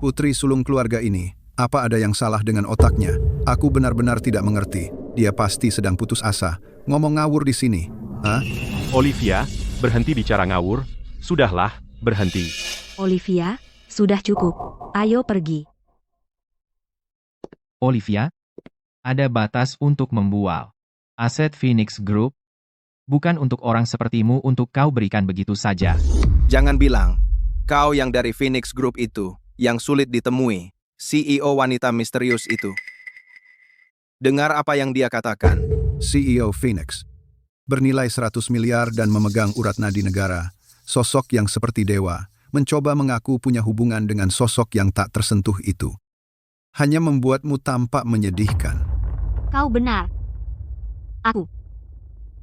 Putri sulung keluarga ini, apa ada yang salah dengan otaknya? Aku benar-benar tidak mengerti. Dia pasti sedang putus asa. Ngomong ngawur di sini. Hah? Olivia, berhenti bicara ngawur. Sudahlah, berhenti. Olivia, sudah cukup. Ayo pergi. Olivia, ada batas untuk membual. Aset Phoenix Group bukan untuk orang sepertimu untuk kau berikan begitu saja. Jangan bilang, kau yang dari Phoenix Group itu, yang sulit ditemui, CEO wanita misterius itu. Dengar apa yang dia katakan. CEO Phoenix. Bernilai 100 miliar dan memegang urat nadi negara. Sosok yang seperti dewa, mencoba mengaku punya hubungan dengan sosok yang tak tersentuh itu. Hanya membuatmu tampak menyedihkan. Kau benar. Aku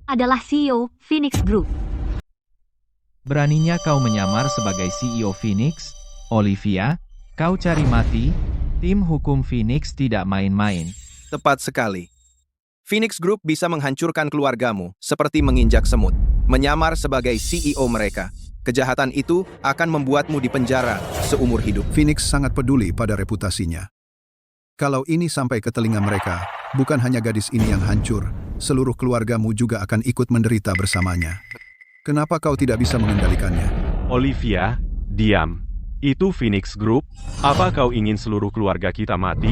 adalah CEO Phoenix Group. Beraninya kau menyamar sebagai CEO Phoenix? Olivia, kau cari mati? Tim hukum Phoenix tidak main-main. Tepat sekali. Phoenix Group bisa menghancurkan keluargamu seperti menginjak semut. Menyamar sebagai CEO mereka. Kejahatan itu akan membuatmu dipenjara seumur hidup. Phoenix sangat peduli pada reputasinya. Kalau ini sampai ke telinga mereka, bukan hanya gadis ini yang hancur, seluruh keluargamu juga akan ikut menderita bersamanya. Kenapa kau tidak bisa mengendalikannya? Olivia, diam. Itu Phoenix Group? Apa kau ingin seluruh keluarga kita mati?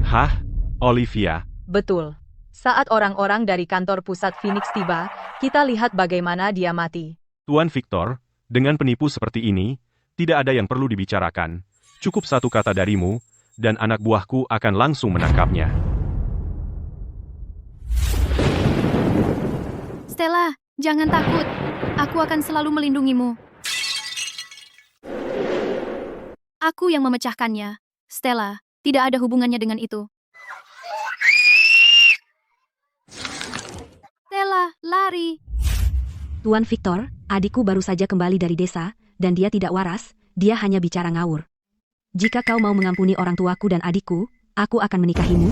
Hah? Olivia? Betul. Saat orang-orang dari kantor pusat Phoenix tiba, kita lihat bagaimana dia mati. Tuan Victor, dengan penipu seperti ini, tidak ada yang perlu dibicarakan. Cukup satu kata darimu, dan anak buahku akan langsung menangkapnya. Stella, jangan takut. Aku akan selalu melindungimu. Aku yang memecahkannya. Stella, tidak ada hubungannya dengan itu. Stella, lari. Tuan Victor, adikku baru saja kembali dari desa, dan dia tidak waras, dia hanya bicara ngawur. Jika kau mau mengampuni orang tuaku dan adikku, aku akan menikahimu.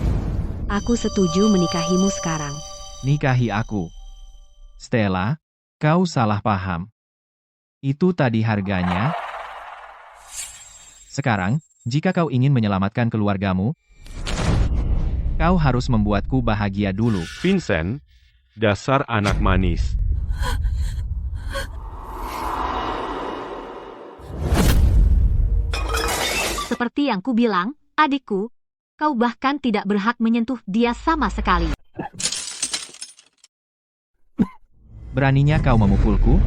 Aku setuju menikahimu sekarang. Nikahi aku. Stella, kau salah paham. Itu tadi harganya. Sekarang, jika kau ingin menyelamatkan keluargamu, kau harus membuatku bahagia dulu. Vincent, dasar anak manis. Seperti yang kubilang, adikku, kau bahkan tidak berhak menyentuh dia sama sekali. Beraninya kau memukulku?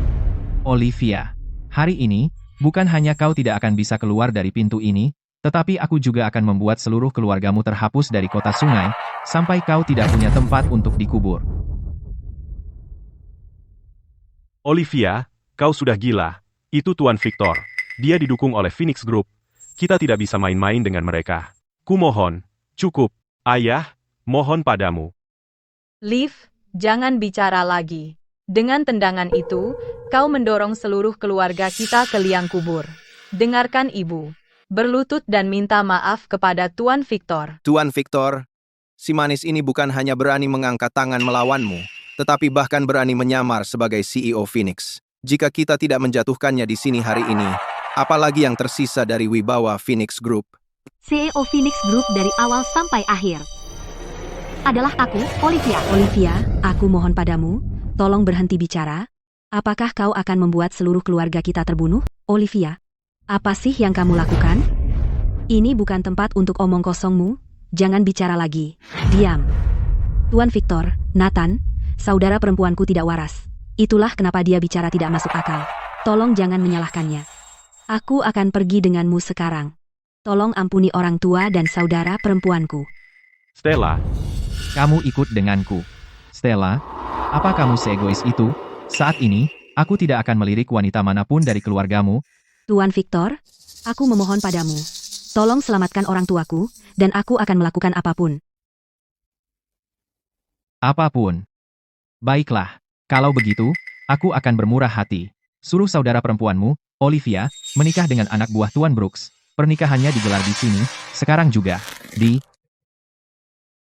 Olivia, hari ini, bukan hanya kau tidak akan bisa keluar dari pintu ini, tetapi aku juga akan membuat seluruh keluargamu terhapus dari kota sungai, sampai kau tidak punya tempat untuk dikubur. Olivia, kau sudah gila. Itu Tuan Victor. Dia didukung oleh Phoenix Group. Kita tidak bisa main-main dengan mereka. Kumohon, cukup. Ayah, mohon padamu. Liv, jangan bicara lagi. Dengan tendangan itu, kau mendorong seluruh keluarga kita ke liang kubur. Dengarkan ibu. Berlutut dan minta maaf kepada Tuan Victor. Tuan Victor, si manis ini bukan hanya berani mengangkat tangan melawanmu, tetapi bahkan berani menyamar sebagai CEO Phoenix. Jika kita tidak menjatuhkannya di sini hari ini, apalagi yang tersisa dari wibawa Phoenix Group? CEO Phoenix Group dari awal sampai akhir adalah aku, Olivia. Olivia, aku mohon padamu, tolong berhenti bicara. Apakah kau akan membuat seluruh keluarga kita terbunuh? Olivia, apa sih yang kamu lakukan? Ini bukan tempat untuk omong kosongmu. Jangan bicara lagi. Diam. Tuan Victor, Nathan, saudara perempuanku tidak waras. Itulah kenapa dia bicara tidak masuk akal. Tolong jangan menyalahkannya. Aku akan pergi denganmu sekarang. Tolong ampuni orang tua dan saudara perempuanku. Stella, Kamu ikut denganku. Stella, apa kamu seegois itu? Saat ini, aku tidak akan melirik wanita manapun dari keluargamu. Tuan Victor, aku memohon padamu. Tolong selamatkan orang tuaku, dan aku akan melakukan apapun. Apapun. Baiklah, kalau begitu, aku akan bermurah hati. Suruh saudara perempuanmu, Olivia, menikah dengan anak buah Tuan Brooks. Pernikahannya digelar di sini, sekarang juga, di...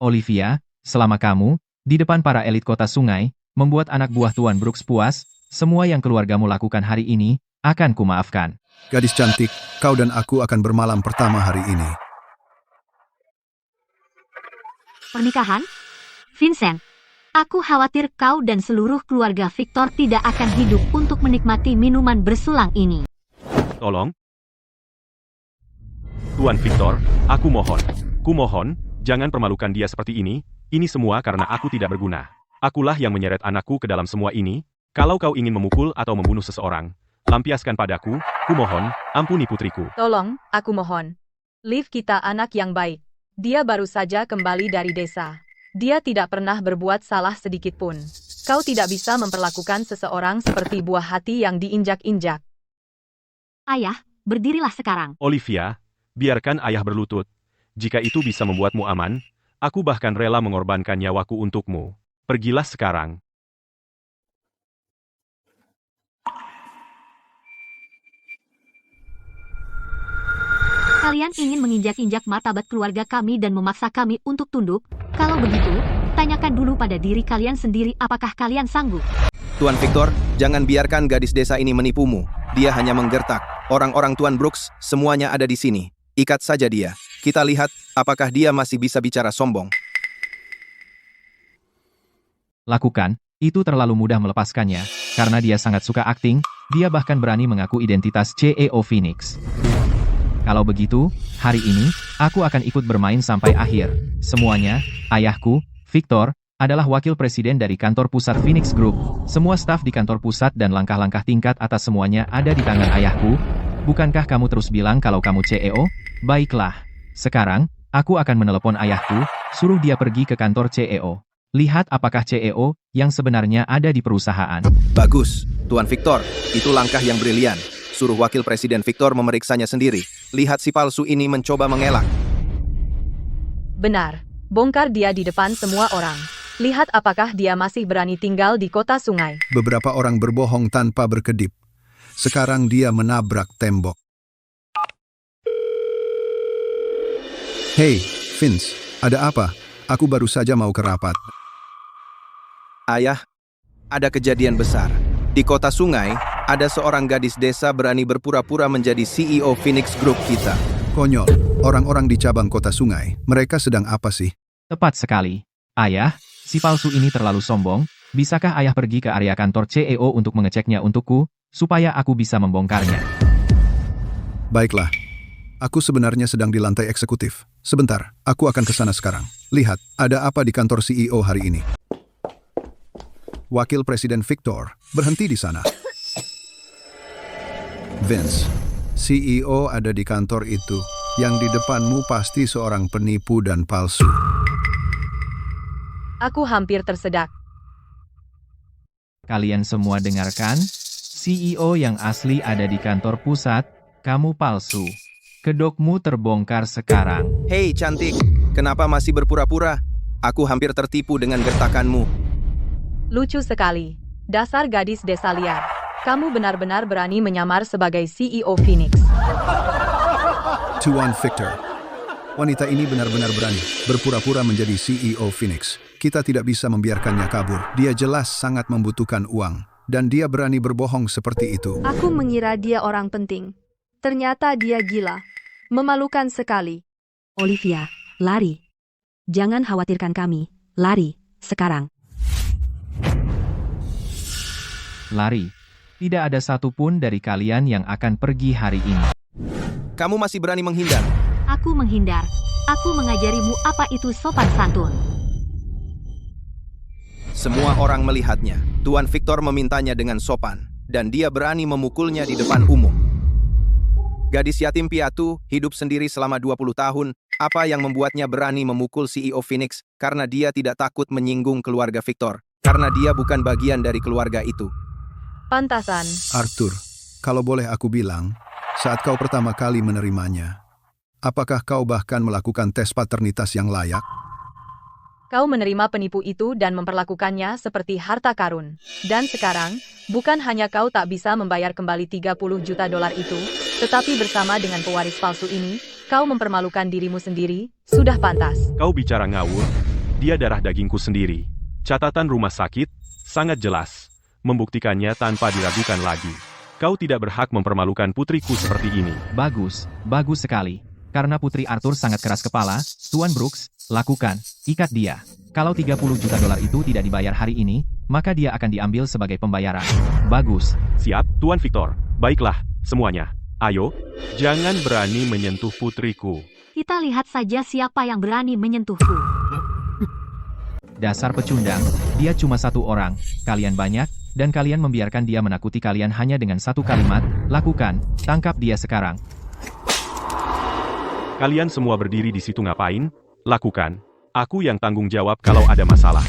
Olivia, selama kamu, di depan para elit kota sungai, membuat anak buah Tuan Brooks puas, semua yang keluargamu lakukan hari ini, akan kumaafkan. Gadis cantik, kau dan aku akan bermalam pertama hari ini. Pernikahan? Vincent, aku khawatir kau dan seluruh keluarga Victor tidak akan hidup untuk menikmati minuman bersulang ini. Tolong. Tuan Victor, aku mohon. Kumohon, jangan permalukan dia seperti ini. Ini semua karena aku tidak berguna. Akulah yang menyeret anakku ke dalam semua ini. Kalau kau ingin memukul atau membunuh seseorang, lampiaskan padaku, kumohon, ampuni putriku. Tolong, aku mohon. Liv kita anak yang baik. Dia baru saja kembali dari desa. Dia tidak pernah berbuat salah sedikit pun. Kau tidak bisa memperlakukan seseorang seperti buah hati yang diinjak-injak. Ayah, berdirilah sekarang. Olivia, biarkan ayah berlutut. Jika itu bisa membuatmu aman, aku bahkan rela mengorbankan nyawaku untukmu. Pergilah sekarang. Kalian ingin menginjak-injak martabat keluarga kami dan memaksa kami untuk tunduk? Kalau begitu, tanyakan dulu pada diri kalian sendiri apakah kalian sanggup. Tuan Victor, jangan biarkan gadis desa ini menipumu. Dia hanya menggertak. Orang-orang Tuan Brooks, semuanya ada di sini. Ikat saja dia. Kita lihat, apakah dia masih bisa bicara sombong. Lakukan, itu terlalu mudah melepaskannya, karena dia sangat suka akting, dia bahkan berani mengaku identitas CEO Phoenix. Kalau begitu, hari ini, aku akan ikut bermain sampai akhir. Semuanya, ayahku, Victor, adalah wakil presiden dari kantor pusat Phoenix Group. Semua staf di kantor pusat dan langkah-langkah tingkat atas semuanya ada di tangan ayahku. Bukankah kamu terus bilang kalau kamu CEO? Baiklah. Sekarang, aku akan menelepon ayahku, suruh dia pergi ke kantor CEO. Lihat apakah CEO yang sebenarnya ada di perusahaan. Bagus, Tuan Victor, itu langkah yang brilian. Suruh wakil presiden Victor memeriksanya sendiri. Lihat si palsu ini mencoba mengelak. Benar, bongkar dia di depan semua orang. Lihat apakah dia masih berani tinggal di kota sungai. Beberapa orang berbohong tanpa berkedip. Sekarang dia menabrak tembok. Hei, Vince, ada apa? Aku baru saja mau ke rapat. Ayah, ada kejadian besar. Di kota sungai, ada seorang gadis desa berani berpura-pura menjadi CEO Phoenix Group kita. Konyol, orang-orang di cabang kota sungai, mereka sedang apa sih? Tepat sekali. Ayah, si palsu ini terlalu sombong. Bisakah ayah pergi ke area kantor CEO untuk mengeceknya untukku, supaya aku bisa membongkarnya? Baiklah. Aku sebenarnya sedang di lantai eksekutif. Sebentar, aku akan ke sana sekarang. Lihat, ada apa di kantor CEO hari ini? Wakil Presiden Victor, berhenti di sana. Vince, CEO ada di kantor itu. Yang di depanmu pasti seorang penipu dan palsu. Aku hampir tersedak. Kalian semua dengarkan? CEO yang asli ada di kantor pusat, kamu palsu. Kedokmu terbongkar sekarang. Hei cantik, kenapa masih berpura-pura? Aku hampir tertipu dengan gertakanmu. Lucu sekali. Dasar gadis desa liar. Kamu benar-benar berani menyamar sebagai CEO Phoenix. Tuan Victor, wanita ini benar-benar berani berpura-pura menjadi CEO Phoenix. Kita tidak bisa membiarkannya kabur. Dia jelas sangat membutuhkan uang. Dan dia berani berbohong seperti itu. Aku mengira dia orang penting. Ternyata dia gila. Memalukan sekali. Olivia, lari. Jangan khawatirkan kami. Lari, sekarang. Lari. Tidak ada satupun dari kalian yang akan pergi hari ini. Kamu masih berani menghindar? Aku menghindar. Aku mengajarimu apa itu sopan santun. Semua orang melihatnya. Tuan Victor memintanya dengan sopan. Dan dia berani memukulnya di depan umum. Gadis yatim piatu, hidup sendiri selama 20 tahun. Apa yang membuatnya berani memukul CEO Phoenix? Karena dia tidak takut menyinggung keluarga Victor. Karena dia bukan bagian dari keluarga itu. Pantasan. Arthur, kalau boleh aku bilang, saat kau pertama kali menerimanya, apakah kau bahkan melakukan tes paternitas yang layak? Kau menerima penipu itu dan memperlakukannya seperti harta karun. Dan sekarang, bukan hanya kau tak bisa membayar kembali 30 juta dolar itu, tetapi bersama dengan pewaris palsu ini, kau mempermalukan dirimu sendiri, sudah pantas. Kau bicara ngawur, dia darah dagingku sendiri. Catatan rumah sakit, sangat jelas. Membuktikannya tanpa diragukan lagi. Kau tidak berhak mempermalukan putriku seperti ini. Bagus, bagus sekali. Karena Putri Arthur sangat keras kepala, Tuan Brooks, lakukan, ikat dia. Kalau 30 juta dolar itu tidak dibayar hari ini, maka dia akan diambil sebagai pembayaran. Bagus. Siap, Tuan Victor. Baiklah, semuanya. Ayo, jangan berani menyentuh putriku. Kita lihat saja siapa yang berani menyentuhku. Dasar pecundang, dia cuma satu orang, kalian banyak, dan kalian membiarkan dia menakuti kalian hanya dengan satu kalimat, lakukan, tangkap dia sekarang. Kalian semua berdiri di situ ngapain? Lakukan. Aku yang tanggung jawab kalau ada masalah.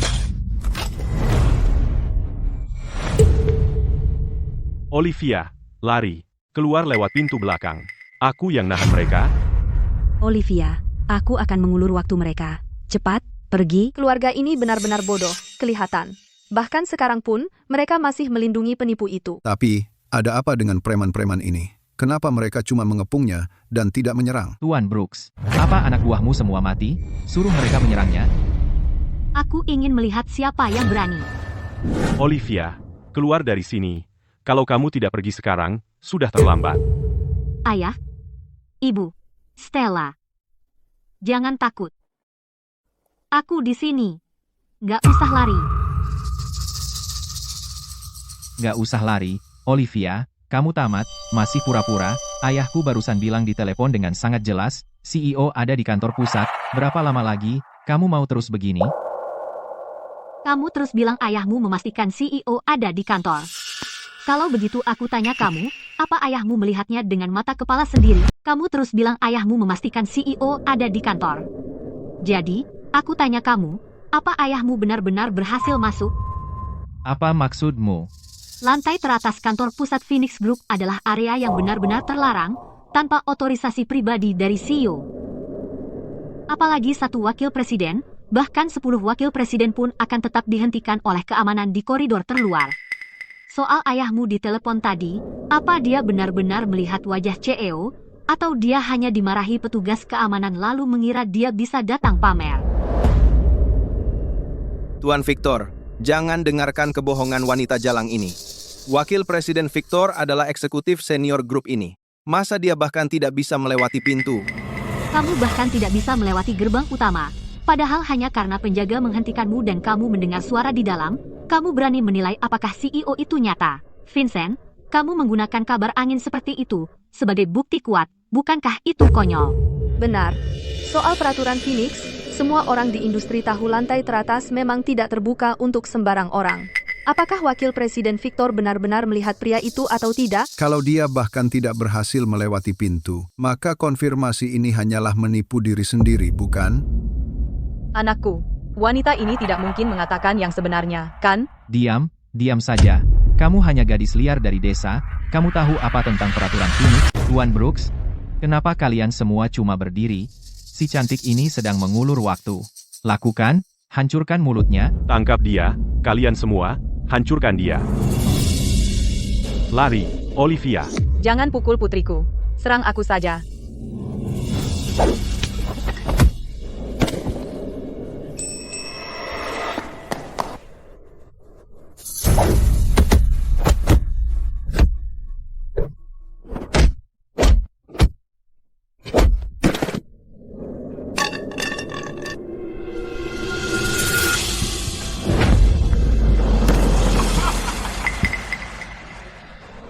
Olivia, lari. Keluar lewat pintu belakang. Aku yang nahan mereka. Olivia, aku akan mengulur waktu mereka. Cepat, pergi. Keluarga ini benar-benar bodoh, kelihatan. Bahkan sekarang pun, mereka masih melindungi penipu itu. Tapi, ada apa dengan preman-preman ini? Kenapa mereka cuma mengepungnya dan tidak menyerang? Tuan Brooks, apa anak buahmu semua mati? Suruh mereka menyerangnya. Aku ingin melihat siapa yang berani. Olivia, keluar dari sini. Kalau kamu tidak pergi sekarang, sudah terlambat. Ayah, Ibu, Stella. Jangan takut. Aku di sini. Gak usah lari. Gak usah lari, Olivia. Kamu tamat, masih pura-pura, ayahku barusan bilang di telepon dengan sangat jelas, CEO ada di kantor pusat, berapa lama lagi, kamu mau terus begini? Kamu terus bilang ayahmu memastikan CEO ada di kantor. Kalau begitu aku tanya kamu, apa ayahmu melihatnya dengan mata kepala sendiri? Kamu terus bilang ayahmu memastikan CEO ada di kantor. Jadi, aku tanya kamu, apa ayahmu benar-benar berhasil masuk? Apa maksudmu? Lantai teratas kantor pusat Phoenix Group adalah area yang benar-benar terlarang, tanpa otorisasi pribadi dari CEO. Apalagi satu wakil presiden, bahkan 10 wakil presiden pun akan tetap dihentikan oleh keamanan di koridor terluar. Soal ayahmu di telepon tadi, apa dia benar-benar melihat wajah CEO, atau dia hanya dimarahi petugas keamanan lalu mengira dia bisa datang pamer? Tuan Victor, jangan dengarkan kebohongan wanita jalang ini. Wakil Presiden Victor adalah eksekutif senior grup ini. Masa dia bahkan tidak bisa melewati pintu? Kamu bahkan tidak bisa melewati gerbang utama. Padahal hanya karena penjaga menghentikanmu dan kamu mendengar suara di dalam, kamu berani menilai apakah CEO itu nyata. Vincent, kamu menggunakan kabar angin seperti itu sebagai bukti kuat, bukankah itu konyol? Benar. Soal peraturan Phoenix, semua orang di industri tahu lantai teratas memang tidak terbuka untuk sembarang orang. Apakah Wakil Presiden Victor benar-benar melihat pria itu atau tidak? Kalau dia bahkan tidak berhasil melewati pintu, maka konfirmasi ini hanyalah menipu diri sendiri, bukan? Anakku, wanita ini tidak mungkin mengatakan yang sebenarnya, kan? Diam, diam saja. Kamu hanya gadis liar dari desa, kamu tahu apa tentang peraturan Phoenix, Tuan Brooks? Kenapa kalian semua cuma berdiri? Si cantik ini sedang mengulur waktu. Lakukan, hancurkan mulutnya. Tangkap dia, kalian semua, hancurkan dia. Lari, Olivia. Jangan pukul putriku. Serang aku saja.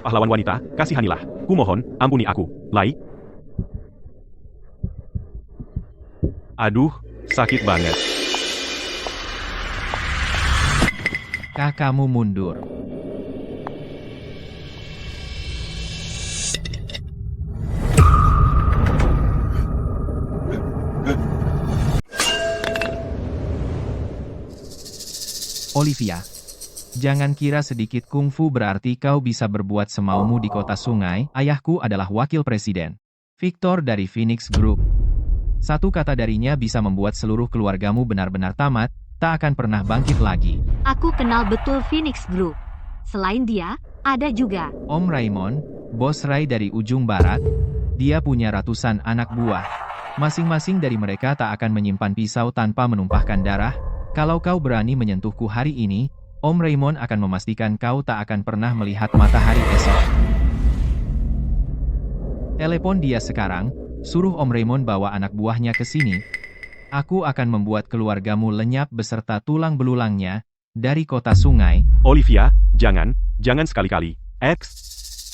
Pahlawan wanita, kasihanilah. Kumohon, ampuni aku. Lai. Aduh, sakit banget. Kamu mundur. Olivia. Jangan kira sedikit kungfu berarti kau bisa berbuat semaumu di kota sungai. Ayahku adalah wakil presiden. Victor dari Phoenix Group. Satu kata darinya bisa membuat seluruh keluargamu benar-benar tamat, tak akan pernah bangkit lagi. Aku kenal betul Phoenix Group. Selain dia, ada juga Om Raymond, bos Ray dari ujung barat. Dia punya ratusan anak buah. Masing-masing dari mereka tak akan menyimpan pisau tanpa menumpahkan darah. Kalau kau berani menyentuhku hari ini, Om Raymond akan memastikan kau tak akan pernah melihat matahari esok. Telepon dia sekarang, suruh Om Raymond bawa anak buahnya ke sini. Aku akan membuat keluargamu lenyap beserta tulang belulangnya dari kota sungai. Olivia, jangan sekali-kali.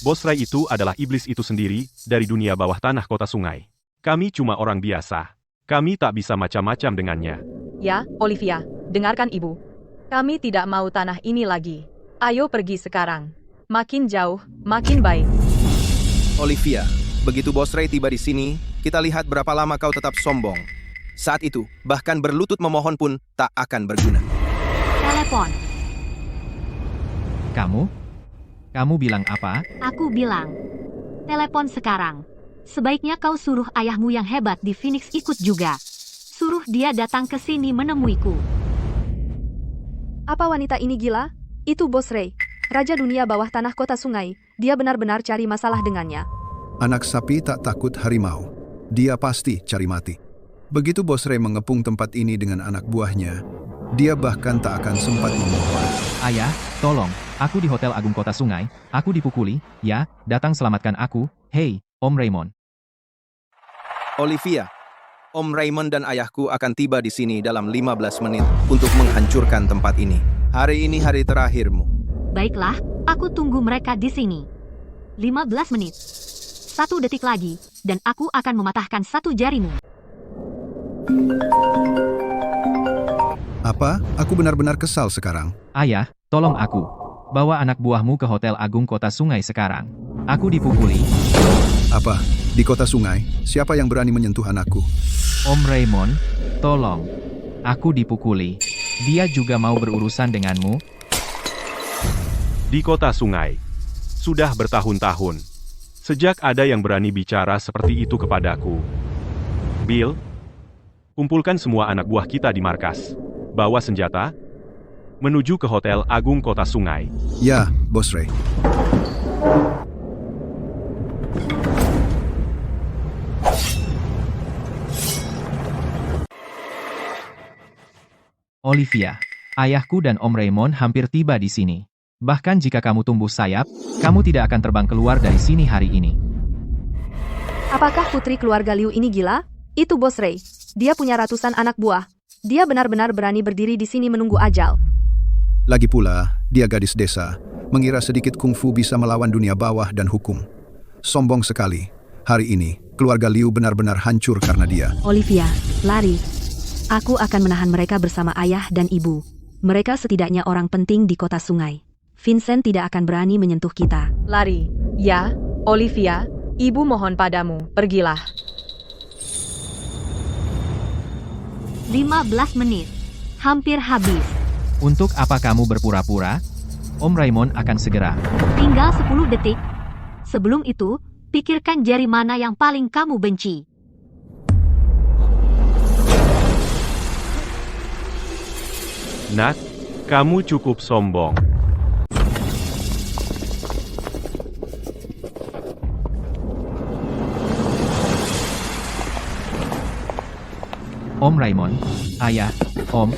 Bos Ray itu adalah iblis itu sendiri, dari dunia bawah tanah kota sungai. Kami cuma orang biasa. Kami tak bisa macam-macam dengannya. Ya, Olivia, dengarkan ibu. Kami tidak mau tanah ini lagi. Ayo pergi sekarang. Makin jauh, makin baik. Olivia, begitu Bos Ray tiba di sini, kita lihat berapa lama kau tetap sombong. Saat itu, bahkan berlutut memohon pun tak akan berguna. telepon. Kamu bilang apa? Aku bilang, telepon sekarang. Sebaiknya kau suruh ayahmu yang hebat di Phoenix ikut juga. Suruh dia datang ke sini menemuiku. Apa wanita ini gila? Itu Bos Ray, raja dunia bawah tanah kota sungai. Dia benar-benar cari masalah dengannya. Anak sapi tak takut harimau. Dia pasti cari mati. Begitu Bos Ray mengepung tempat ini dengan anak buahnya, dia bahkan tak akan sempat memohon. Ayah, tolong. Aku di Hotel Agung Kota Sungai. Aku dipukuli. Ya, datang selamatkan aku. Hei, Om Raymond. Olivia, Om Raymond dan ayahku akan tiba di sini dalam 15 menit untuk menghancurkan tempat ini. Hari ini hari terakhirmu. Baiklah, aku tunggu mereka di sini. 15 menit. 1 detik lagi, dan aku akan mematahkan 1 jarimu. Apa? Aku benar-benar kesal sekarang. Ayah, tolong aku. Bawa anak buahmu ke Hotel Agung Kota Sungai sekarang. Aku dipukuli. Apa? Di kota sungai? Siapa yang berani menyentuh anakku? Om Raymond, tolong. Aku dipukuli. Dia juga mau berurusan denganmu. Di kota sungai. Sudah bertahun-tahun. Sejak ada yang berani bicara seperti itu kepadaku. Bill, kumpulkan semua anak buah kita di markas. Bawa senjata. Menuju ke Hotel Agung Kota Sungai. Ya, Bos Ray. Olivia, ayahku dan Om Raymond hampir tiba di sini. Bahkan jika kamu tumbuh sayap, kamu tidak akan terbang keluar dari sini hari ini. Apakah putri keluarga Liu ini gila? Itu Bos Ray. Dia punya ratusan anak buah. Dia benar-benar berani berdiri di sini menunggu ajal. Lagi pula, dia gadis desa, mengira sedikit kungfu bisa melawan dunia bawah dan hukum. Sombong sekali. Hari ini, keluarga Liu benar-benar hancur karena dia. Olivia, lari. Aku akan menahan mereka bersama ayah dan ibu. Mereka setidaknya orang penting di kota sungai. Vincent tidak akan berani menyentuh kita. Lari. Ya, Olivia, ibu mohon padamu, pergilah. 15 menit. Hampir habis. Untuk apa kamu berpura-pura? Om Raymond akan segera. Tinggal 10 detik. Sebelum itu, pikirkan jari mana yang paling kamu benci. Nak, kamu cukup sombong. Om Raymond, ayah, Om.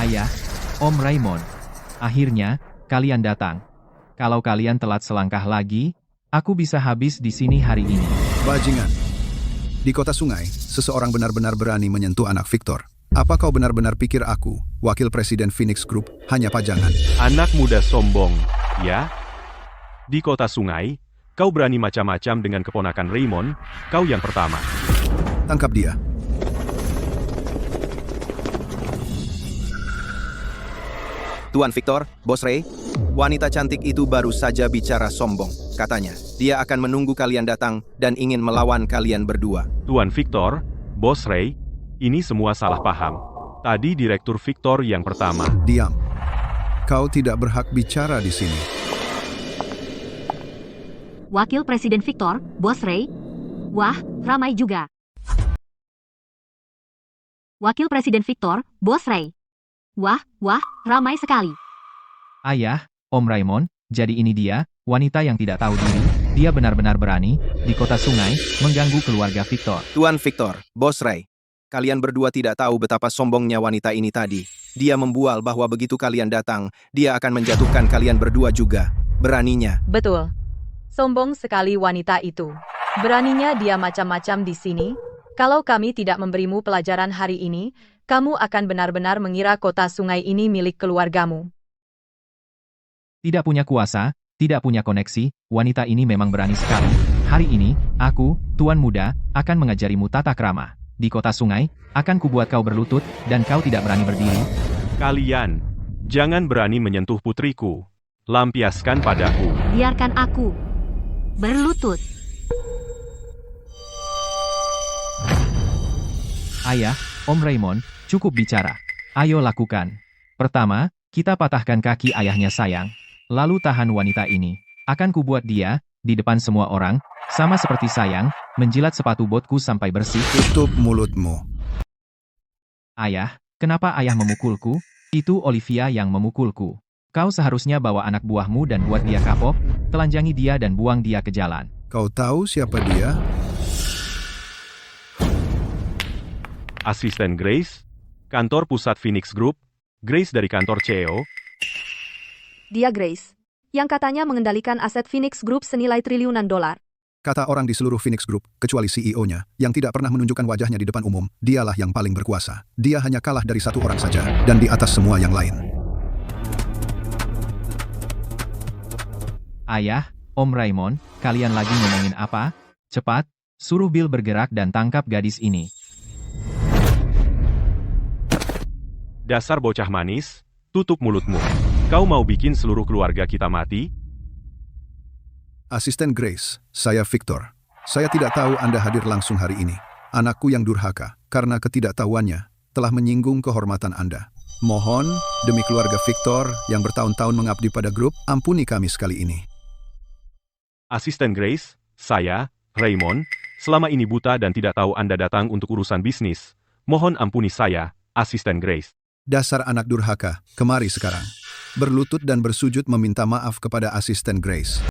Ayah, Om Raymond. Akhirnya, kalian datang. Kalau kalian telat selangkah lagi, aku bisa habis di sini hari ini. Bajingan. Di kota sungai, seseorang benar-benar berani menyentuh anak Victor. Apa kau benar-benar pikir aku, wakil presiden Phoenix Group, hanya pajangan? Anak muda sombong, ya? Di kota sungai, kau berani macam-macam dengan keponakan Raymond, kau yang pertama. Tangkap dia. Tuan Victor, Bos Ray, wanita cantik itu baru saja bicara sombong. Katanya, dia akan menunggu kalian datang dan ingin melawan kalian berdua. Tuan Victor, Bos Ray, ini semua salah paham. Tadi Direktur Victor yang pertama. Diam. Kau tidak berhak bicara di sini. Wakil Presiden Victor, Bos Ray. Wah, ramai juga. Wakil Presiden Victor, Bos Ray. Wah, ramai sekali. Ayah, Om Raymond, jadi ini dia, wanita yang tidak tahu diri. Dia benar-benar berani, di kota sungai, mengganggu keluarga Victor. Tuan Victor, Bos Ray. Kalian berdua tidak tahu betapa sombongnya wanita ini tadi. Dia membual bahwa begitu kalian datang, dia akan menjatuhkan kalian berdua juga. Beraninya. Betul. Sombong sekali wanita itu. Beraninya dia macam-macam di sini. Kalau kami tidak memberimu pelajaran hari ini, kamu akan benar-benar mengira kota sungai ini milik keluargamu. Tidak punya kuasa, tidak punya koneksi, wanita ini memang berani sekali. Hari ini, aku, Tuan Muda, akan mengajarimu tata krama. Di kota sungai, akan kubuat kau berlutut, dan kau tidak berani berdiri. Kalian, jangan berani menyentuh putriku. Lampiaskan padaku. Biarkan aku berlutut. Ayah, Om Raymond, cukup bicara. Ayo lakukan. Pertama, kita patahkan kaki ayahnya sayang. Lalu tahan wanita ini. Akan kubuat dia, di depan semua orang, sama seperti sayang, menjilat sepatu botku sampai bersih. Tutup mulutmu. Ayah, kenapa ayah memukulku? Itu Olivia yang memukulku. Kau seharusnya bawa anak buahmu dan buat dia kapok, telanjangi dia dan buang dia ke jalan. Kau tahu siapa dia? Asisten Grace, kantor pusat Phoenix Group, Grace dari kantor CEO. Dia Grace, yang katanya mengendalikan aset Phoenix Group senilai triliunan dolar. Kata orang di seluruh Phoenix Group, kecuali CEO-nya, yang tidak pernah menunjukkan wajahnya di depan umum, dialah yang paling berkuasa. Dia hanya kalah dari satu orang saja, dan di atas semua yang lain. Ayah, Om Raymond, kalian lagi ngomongin apa? Cepat, suruh Bill bergerak dan tangkap gadis ini. Dasar bocah manis, tutup mulutmu. Kau mau bikin seluruh keluarga kita mati? Asisten Grace, saya Victor. Saya tidak tahu Anda hadir langsung hari ini. Anakku yang durhaka, karena ketidaktahuannya, telah menyinggung kehormatan Anda. Mohon, demi keluarga Victor yang bertahun-tahun mengabdi pada grup, ampuni kami sekali ini. Asisten Grace, saya, Raymond, selama ini buta dan tidak tahu Anda datang untuk urusan bisnis. Mohon ampuni saya, Asisten Grace. Dasar anak durhaka, kemari sekarang. Berlutut dan bersujud meminta maaf kepada Asisten Grace.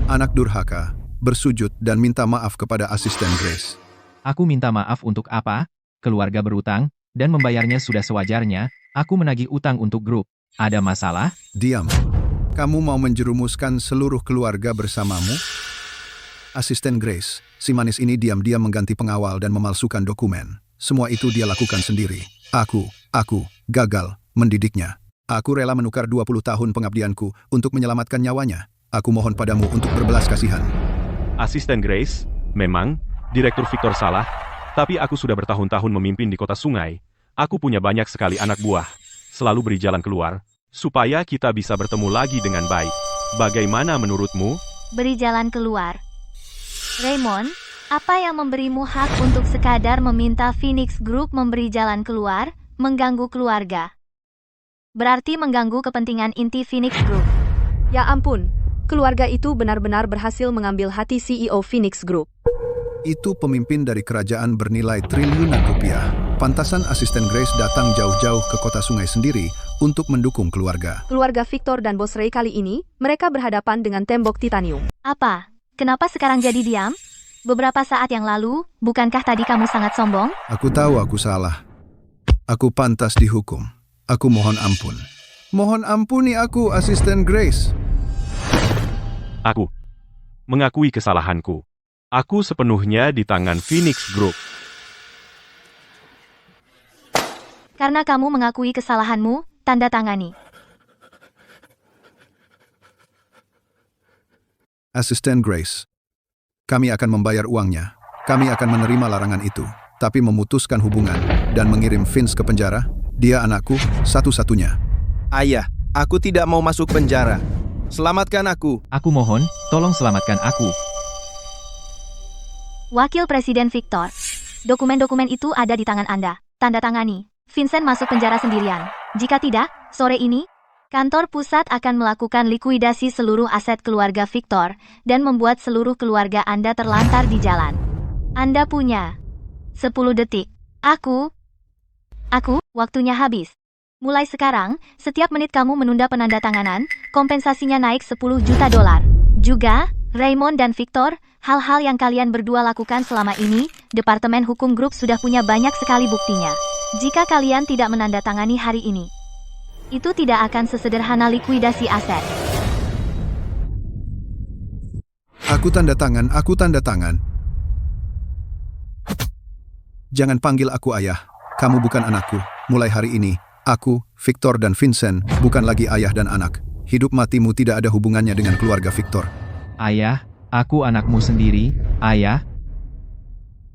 Anak durhaka, bersujud dan minta maaf kepada Asisten Grace. Aku minta maaf untuk apa? Keluarga berutang, dan membayarnya sudah sewajarnya. Aku menagih utang untuk grup. Ada masalah? Diam. Kamu mau menjerumuskan seluruh keluarga bersamamu? Asisten Grace, si manis ini diam-diam mengganti pengawal dan memalsukan dokumen. Semua itu dia lakukan sendiri. Aku gagal mendidiknya. Aku rela menukar 20 tahun pengabdianku untuk menyelamatkan nyawanya. Aku mohon padamu untuk berbelas kasihan. Asisten Grace, memang, Direktur Victor salah, tapi aku sudah bertahun-tahun memimpin di kota sungai. Aku punya banyak sekali anak buah. Selalu beri jalan keluar, supaya kita bisa bertemu lagi dengan baik. Bagaimana menurutmu? Beri jalan keluar. Raymond, apa yang memberimu hak untuk sekadar meminta Phoenix Group memberi jalan keluar, mengganggu keluarga? Berarti mengganggu kepentingan inti Phoenix Group. Ya ampun, keluarga itu benar-benar berhasil mengambil hati CEO Phoenix Group. Itu pemimpin dari kerajaan bernilai triliunan rupiah. Pantasan Asisten Grace datang jauh-jauh ke kota sungai sendiri untuk mendukung keluarga. Keluarga Victor dan Bos Ray kali ini, mereka berhadapan dengan tembok titanium. Apa? Kenapa sekarang jadi diam? Beberapa saat yang lalu, bukankah tadi kamu sangat sombong? Aku tahu aku salah. Aku pantas dihukum. Aku mohon ampun. Mohon ampuni aku, Asisten Grace. Aku mengakui kesalahanku. Aku sepenuhnya di tangan Phoenix Group. Karena kamu mengakui kesalahanmu, tanda tangani. Asisten Grace, kami akan membayar uangnya. Kami akan menerima larangan itu, tapi memutuskan hubungan dan mengirim Vince ke penjara. Dia anakku, satu-satunya. Ayah, aku tidak mau masuk penjara. Selamatkan aku. Aku mohon, tolong selamatkan aku. Wakil Presiden Victor, Dokumen-dokumen itu ada di tangan Anda. Tanda tangani. Vincent masuk penjara sendirian. Jika tidak, sore ini, kantor pusat akan melakukan likuidasi seluruh aset keluarga Victor dan membuat seluruh keluarga Anda terlantar di jalan. Anda punya 10 detik. Aku, waktunya habis. Mulai sekarang, setiap menit kamu menunda penandatanganan, kompensasinya naik 10 juta dolar. Juga, Raymond dan Victor, hal-hal yang kalian berdua lakukan selama ini, Departemen Hukum Grup sudah punya banyak sekali buktinya. Jika kalian tidak menandatangani hari ini, itu tidak akan sesederhana likuidasi aset. Aku tanda tangan. Jangan panggil aku ayah. Kamu bukan anakku. Mulai hari ini, aku, Victor dan Vincent, bukan lagi ayah dan anak. Hidup matimu tidak ada hubungannya dengan keluarga Victor. Ayah, aku anakmu sendiri, ayah.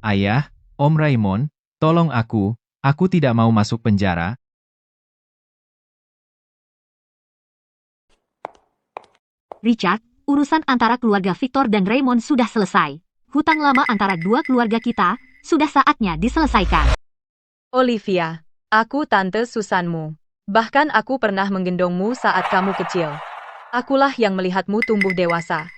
Ayah, Om Raymond, tolong aku tidak mau masuk penjara. Richard, urusan antara keluarga Victor dan Raymond sudah selesai. Hutang lama antara dua keluarga kita sudah saatnya diselesaikan. Olivia, aku tante Susanmu. Bahkan aku pernah menggendongmu saat kamu kecil. Akulah yang melihatmu tumbuh dewasa.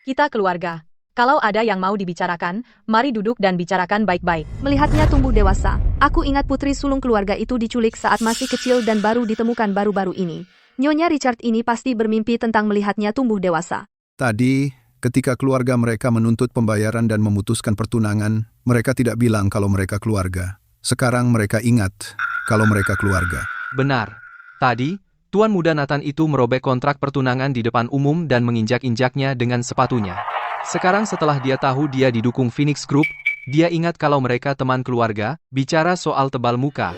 Kita keluarga. Kalau ada yang mau dibicarakan, mari duduk dan bicarakan baik-baik. Melihatnya tumbuh dewasa, aku ingat putri sulung keluarga itu diculik saat masih kecil dan baru ditemukan baru-baru ini. Nyonya Richard ini pasti bermimpi tentang melihatnya tumbuh dewasa. Tadi, ketika keluarga mereka menuntut pembayaran dan memutuskan pertunangan, mereka tidak bilang kalau mereka keluarga. Sekarang mereka ingat kalau mereka keluarga. Benar. Tadi, Tuan Muda Nathan itu merobek kontrak pertunangan di depan umum dan menginjak-injaknya dengan sepatunya. Sekarang setelah dia tahu dia didukung Phoenix Group, dia ingat kalau mereka teman keluarga, bicara soal tebal muka.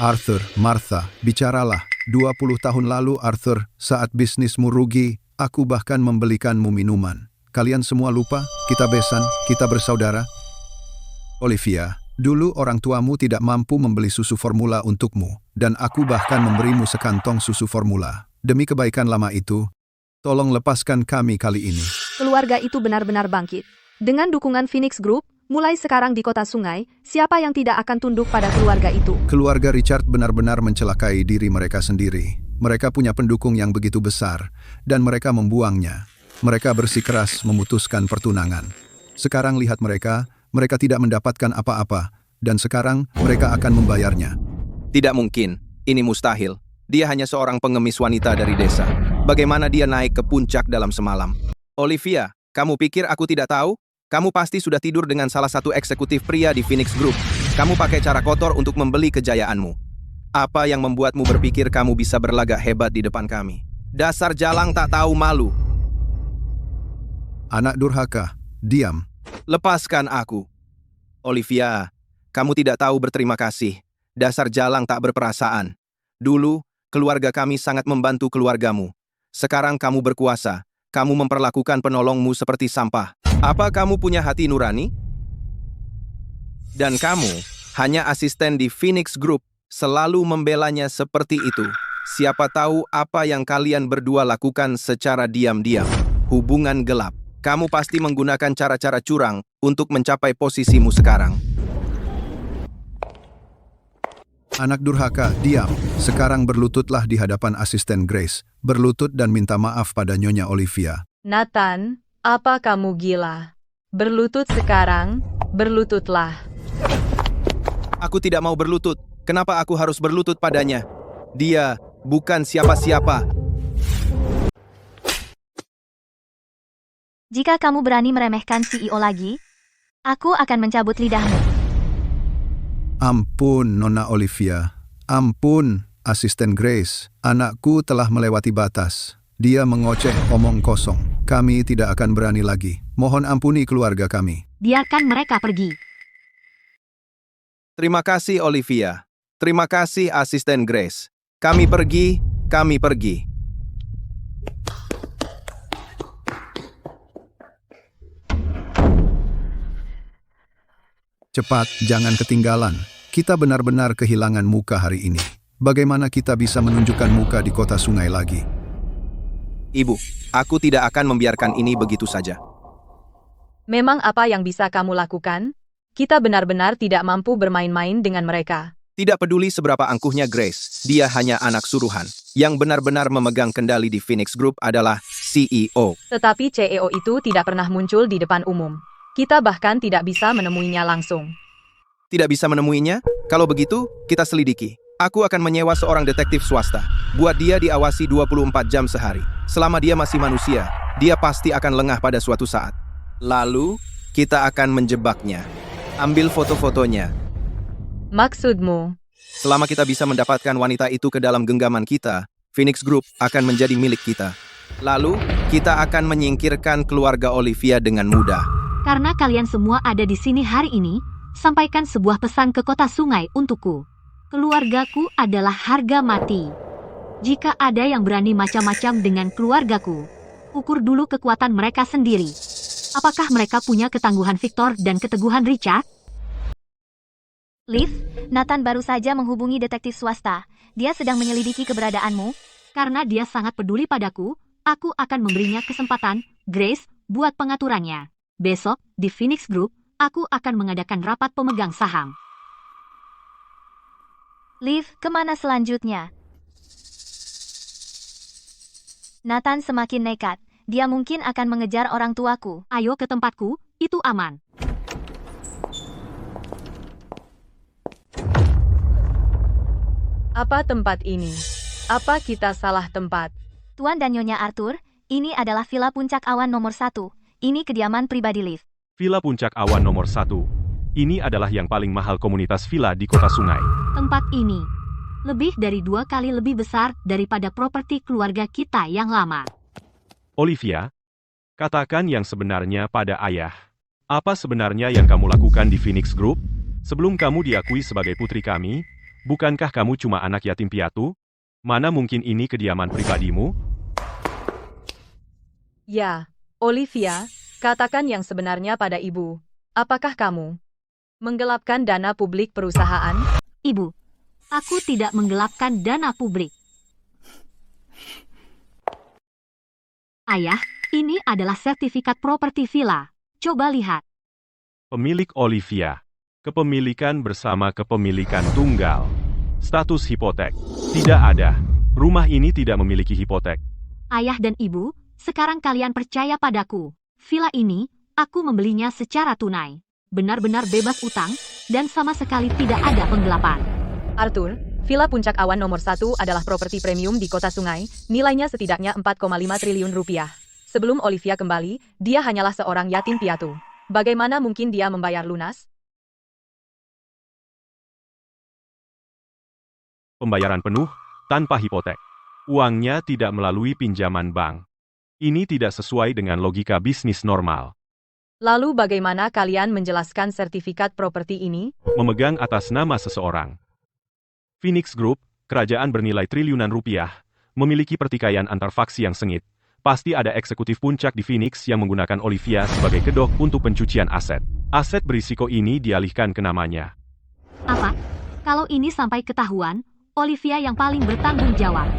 Arthur, Martha, bicaralah. 20 tahun lalu Arthur, saat bisnismu rugi, aku bahkan membelikanmu minuman. Kalian semua lupa, kita besan, kita bersaudara. Olivia, dulu orang tuamu tidak mampu membeli susu formula untukmu, dan aku bahkan memberimu sekantong susu formula. Demi kebaikan lama itu, tolong lepaskan kami kali ini. Keluarga itu benar-benar bangkit. Dengan dukungan Phoenix Group, mulai sekarang di Kota Sungai, siapa yang tidak akan tunduk pada keluarga itu? Keluarga Richard benar-benar mencelakai diri mereka sendiri. Mereka punya pendukung yang begitu besar, dan mereka membuangnya. Mereka bersikeras memutuskan pertunangan. Sekarang lihat mereka tidak mendapatkan apa-apa, dan sekarang mereka akan membayarnya. Tidak mungkin. Ini mustahil. Dia hanya seorang pengemis wanita dari desa. Bagaimana dia naik ke puncak dalam semalam? Olivia, kamu pikir aku tidak tahu? Kamu pasti sudah tidur dengan salah satu eksekutif pria di Phoenix Group. Kamu pakai cara kotor untuk membeli kejayaanmu. Apa yang membuatmu berpikir kamu bisa berlagak hebat di depan kami? Dasar jalang tak tahu malu. Anak durhaka, diam. Lepaskan aku. Olivia, kamu tidak tahu berterima kasih. Dasar jalang tak berperasaan. Dulu, keluarga kami sangat membantu keluargamu. Sekarang kamu berkuasa. Kamu memperlakukan penolongmu seperti sampah. Apa kamu punya hati nurani? Dan kamu, hanya asisten di Phoenix Group, selalu membelanya seperti itu. Siapa tahu apa yang kalian berdua lakukan secara diam-diam. Hubungan gelap. Kamu pasti menggunakan cara-cara curang untuk mencapai posisimu sekarang. Anak durhaka, diam. Sekarang berlututlah di hadapan asisten Grace. Berlutut dan minta maaf pada Nyonya Olivia. Nathan, apa kamu gila? Berlutut sekarang, berlututlah. Aku tidak mau berlutut. Kenapa aku harus berlutut padanya? Dia bukan siapa-siapa. Jika kamu berani meremehkan CEO lagi, aku akan mencabut lidahmu. Ampun, Nona Olivia. Ampun, Asisten Grace. Anakku telah melewati batas. Dia mengoceh omong kosong. Kami tidak akan berani lagi. Mohon ampuni keluarga kami. Biarkan mereka pergi. Terima kasih, Olivia. Terima kasih, Asisten Grace. Kami pergi, kami pergi. Cepat, jangan ketinggalan. Kita benar-benar kehilangan muka hari ini. Bagaimana kita bisa menunjukkan muka di Kota Sungai lagi? Ibu, aku tidak akan membiarkan ini begitu saja. Memang apa yang bisa kamu lakukan? Kita benar-benar tidak mampu bermain-main dengan mereka. Tidak peduli seberapa angkuhnya Grace, dia hanya anak suruhan. Yang benar-benar memegang kendali di Phoenix Group adalah CEO. Tetapi CEO itu tidak pernah muncul di depan umum. Kita bahkan tidak bisa menemuinya langsung. Tidak bisa menemuinya? Kalau begitu, kita selidiki. Aku akan menyewa seorang detektif swasta. Buat dia diawasi 24 jam sehari. Selama dia masih manusia, dia pasti akan lengah pada suatu saat. Lalu, kita akan menjebaknya. Ambil foto-fotonya. Maksudmu? Selama kita bisa mendapatkan wanita itu ke dalam genggaman kita, Phoenix Group akan menjadi milik kita. Lalu, kita akan menyingkirkan keluarga Olivia dengan mudah. Karena kalian semua ada di sini hari ini, sampaikan sebuah pesan ke kota sungai untukku. Keluargaku adalah harga mati. Jika ada yang berani macam-macam dengan keluargaku, ukur dulu kekuatan mereka sendiri. Apakah mereka punya ketangguhan Victor dan keteguhan Richard? Liv, Nathan baru saja menghubungi detektif swasta. Dia sedang menyelidiki keberadaanmu. Karena dia sangat peduli padaku, aku akan memberinya kesempatan, Grace, buat pengaturannya. Besok, di Phoenix Group, aku akan mengadakan rapat pemegang saham. Liv, kemana selanjutnya? Nathan semakin nekat. Dia mungkin akan mengejar orang tuaku. Ayo ke tempatku, itu aman. Apa tempat ini? Apa kita salah tempat? Tuan dan Nyonya Arthur, ini adalah Villa Puncak Awan nomor 1. Ini kediaman pribadi Liv. Villa Puncak Awan nomor 1. Ini adalah yang paling mahal komunitas villa di kota sungai. Tempat ini lebih dari 2 kali lebih besar daripada properti keluarga kita yang lama. Olivia, katakan yang sebenarnya pada ayah. Apa sebenarnya yang kamu lakukan di Phoenix Group? Sebelum kamu diakui sebagai putri kami, bukankah kamu cuma anak yatim piatu? Mana mungkin ini kediaman pribadimu? Ya, Olivia, katakan yang sebenarnya pada ibu. Apakah kamu menggelapkan dana publik perusahaan? Ibu, aku tidak menggelapkan dana publik. Ayah, ini adalah sertifikat properti villa. Coba lihat. Pemilik Olivia. Kepemilikan bersama kepemilikan tunggal. Status hipotek. Tidak ada. Rumah ini tidak memiliki hipotek. Ayah dan ibu, sekarang kalian percaya padaku. Villa ini, aku membelinya secara tunai. Benar-benar bebas utang, dan sama sekali tidak ada penggelapan. Arthur, Villa Puncak Awan nomor 1 adalah properti premium di kota sungai, nilainya setidaknya 4,5 triliun rupiah. Sebelum Olivia kembali, dia hanyalah seorang yatim piatu. Bagaimana mungkin dia membayar lunas? Pembayaran penuh, tanpa hipotek. Uangnya tidak melalui pinjaman bank. Ini tidak sesuai dengan logika bisnis normal. Lalu bagaimana kalian menjelaskan sertifikat properti ini? Memegang atas nama seseorang. Phoenix Group, kerajaan bernilai triliunan rupiah, memiliki pertikaian antar faksi yang sengit. Pasti ada eksekutif puncak di Phoenix yang menggunakan Olivia sebagai kedok untuk pencucian aset. Aset berisiko ini dialihkan ke namanya. Apa? Kalau ini sampai ketahuan, Olivia yang paling bertanggung jawab.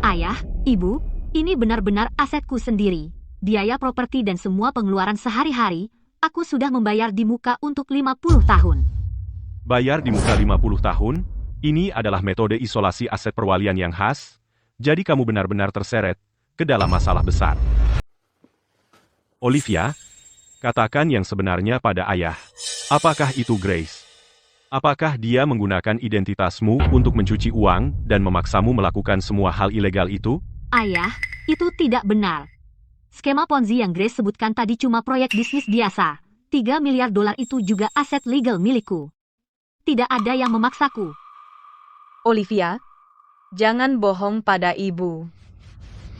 Ayah, ibu, ini benar-benar asetku sendiri. Biaya properti dan semua pengeluaran sehari-hari, aku sudah membayar di muka untuk 50 tahun. Bayar di muka 50 tahun? Ini adalah metode isolasi aset perwalian yang khas, jadi kamu benar-benar terseret ke dalam masalah besar. Olivia, katakan yang sebenarnya pada ayah. Apakah itu Grace? Apakah dia menggunakan identitasmu untuk mencuci uang dan memaksamu melakukan semua hal ilegal itu? Ayah, itu tidak benar. Skema Ponzi yang Grace sebutkan tadi cuma proyek bisnis biasa. 3 miliar dolar itu juga aset legal milikku. Tidak ada yang memaksaku. Olivia, jangan bohong pada ibu.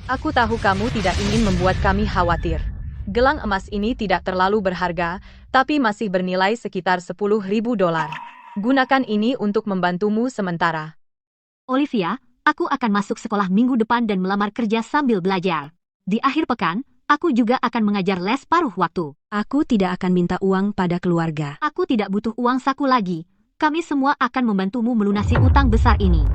Aku tahu kamu tidak ingin membuat kami khawatir. Gelang emas ini tidak terlalu berharga, tapi masih bernilai sekitar 10.000 dolar. Gunakan ini untuk membantumu sementara. Olivia, aku akan masuk sekolah minggu depan dan melamar kerja sambil belajar. Di akhir pekan, aku juga akan mengajar les paruh waktu. Aku tidak akan minta uang pada keluarga. Aku tidak butuh uang saku lagi. Kami semua akan membantumu melunasi utang besar ini.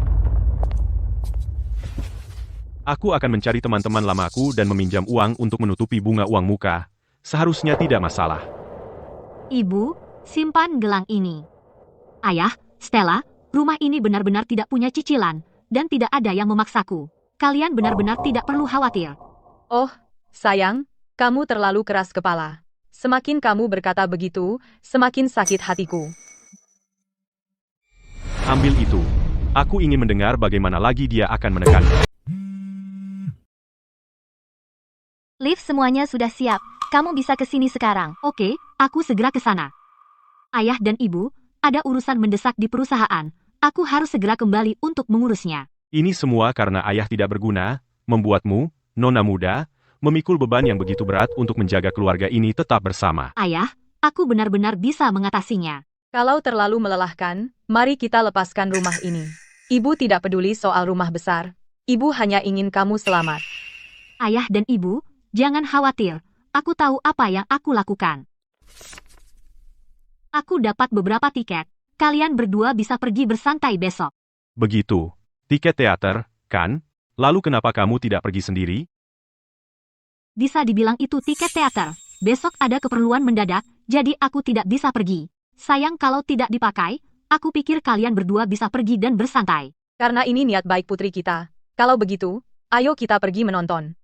Aku akan mencari teman-teman lamaku dan meminjam uang untuk menutupi bunga uang muka. Seharusnya tidak masalah. Ibu, Simpan gelang ini. Ayah, Stella, rumah ini benar-benar tidak punya cicilan, dan tidak ada yang memaksaku. Kalian benar-benar tidak perlu khawatir. Oh, sayang, kamu terlalu keras kepala. Semakin kamu berkata begitu, semakin sakit hatiku. Ambil itu. Aku ingin mendengar bagaimana lagi dia akan menekan. Liv, semuanya sudah siap. Kamu bisa ke sini sekarang. Oke, aku segera ke sana. Ayah dan ibu, ada urusan mendesak di perusahaan. Aku harus segera kembali untuk mengurusnya. Ini semua karena ayah tidak berguna, membuatmu, nona muda, memikul beban yang begitu berat untuk menjaga keluarga ini tetap bersama. Ayah, aku benar-benar bisa mengatasinya. Kalau terlalu melelahkan, mari kita lepaskan rumah ini. Ibu tidak peduli soal rumah besar. Ibu hanya ingin kamu selamat. Ayah dan ibu, jangan khawatir. Aku tahu apa yang aku lakukan. Aku dapat beberapa tiket. Kalian berdua bisa pergi bersantai besok. Begitu. Tiket teater, kan? Lalu kenapa kamu tidak pergi sendiri? Bisa dibilang itu tiket teater. Besok ada keperluan mendadak, jadi aku tidak bisa pergi. Sayang kalau tidak dipakai, aku pikir kalian berdua bisa pergi dan bersantai. Karena ini niat baik putri kita. Kalau begitu, ayo kita pergi menonton.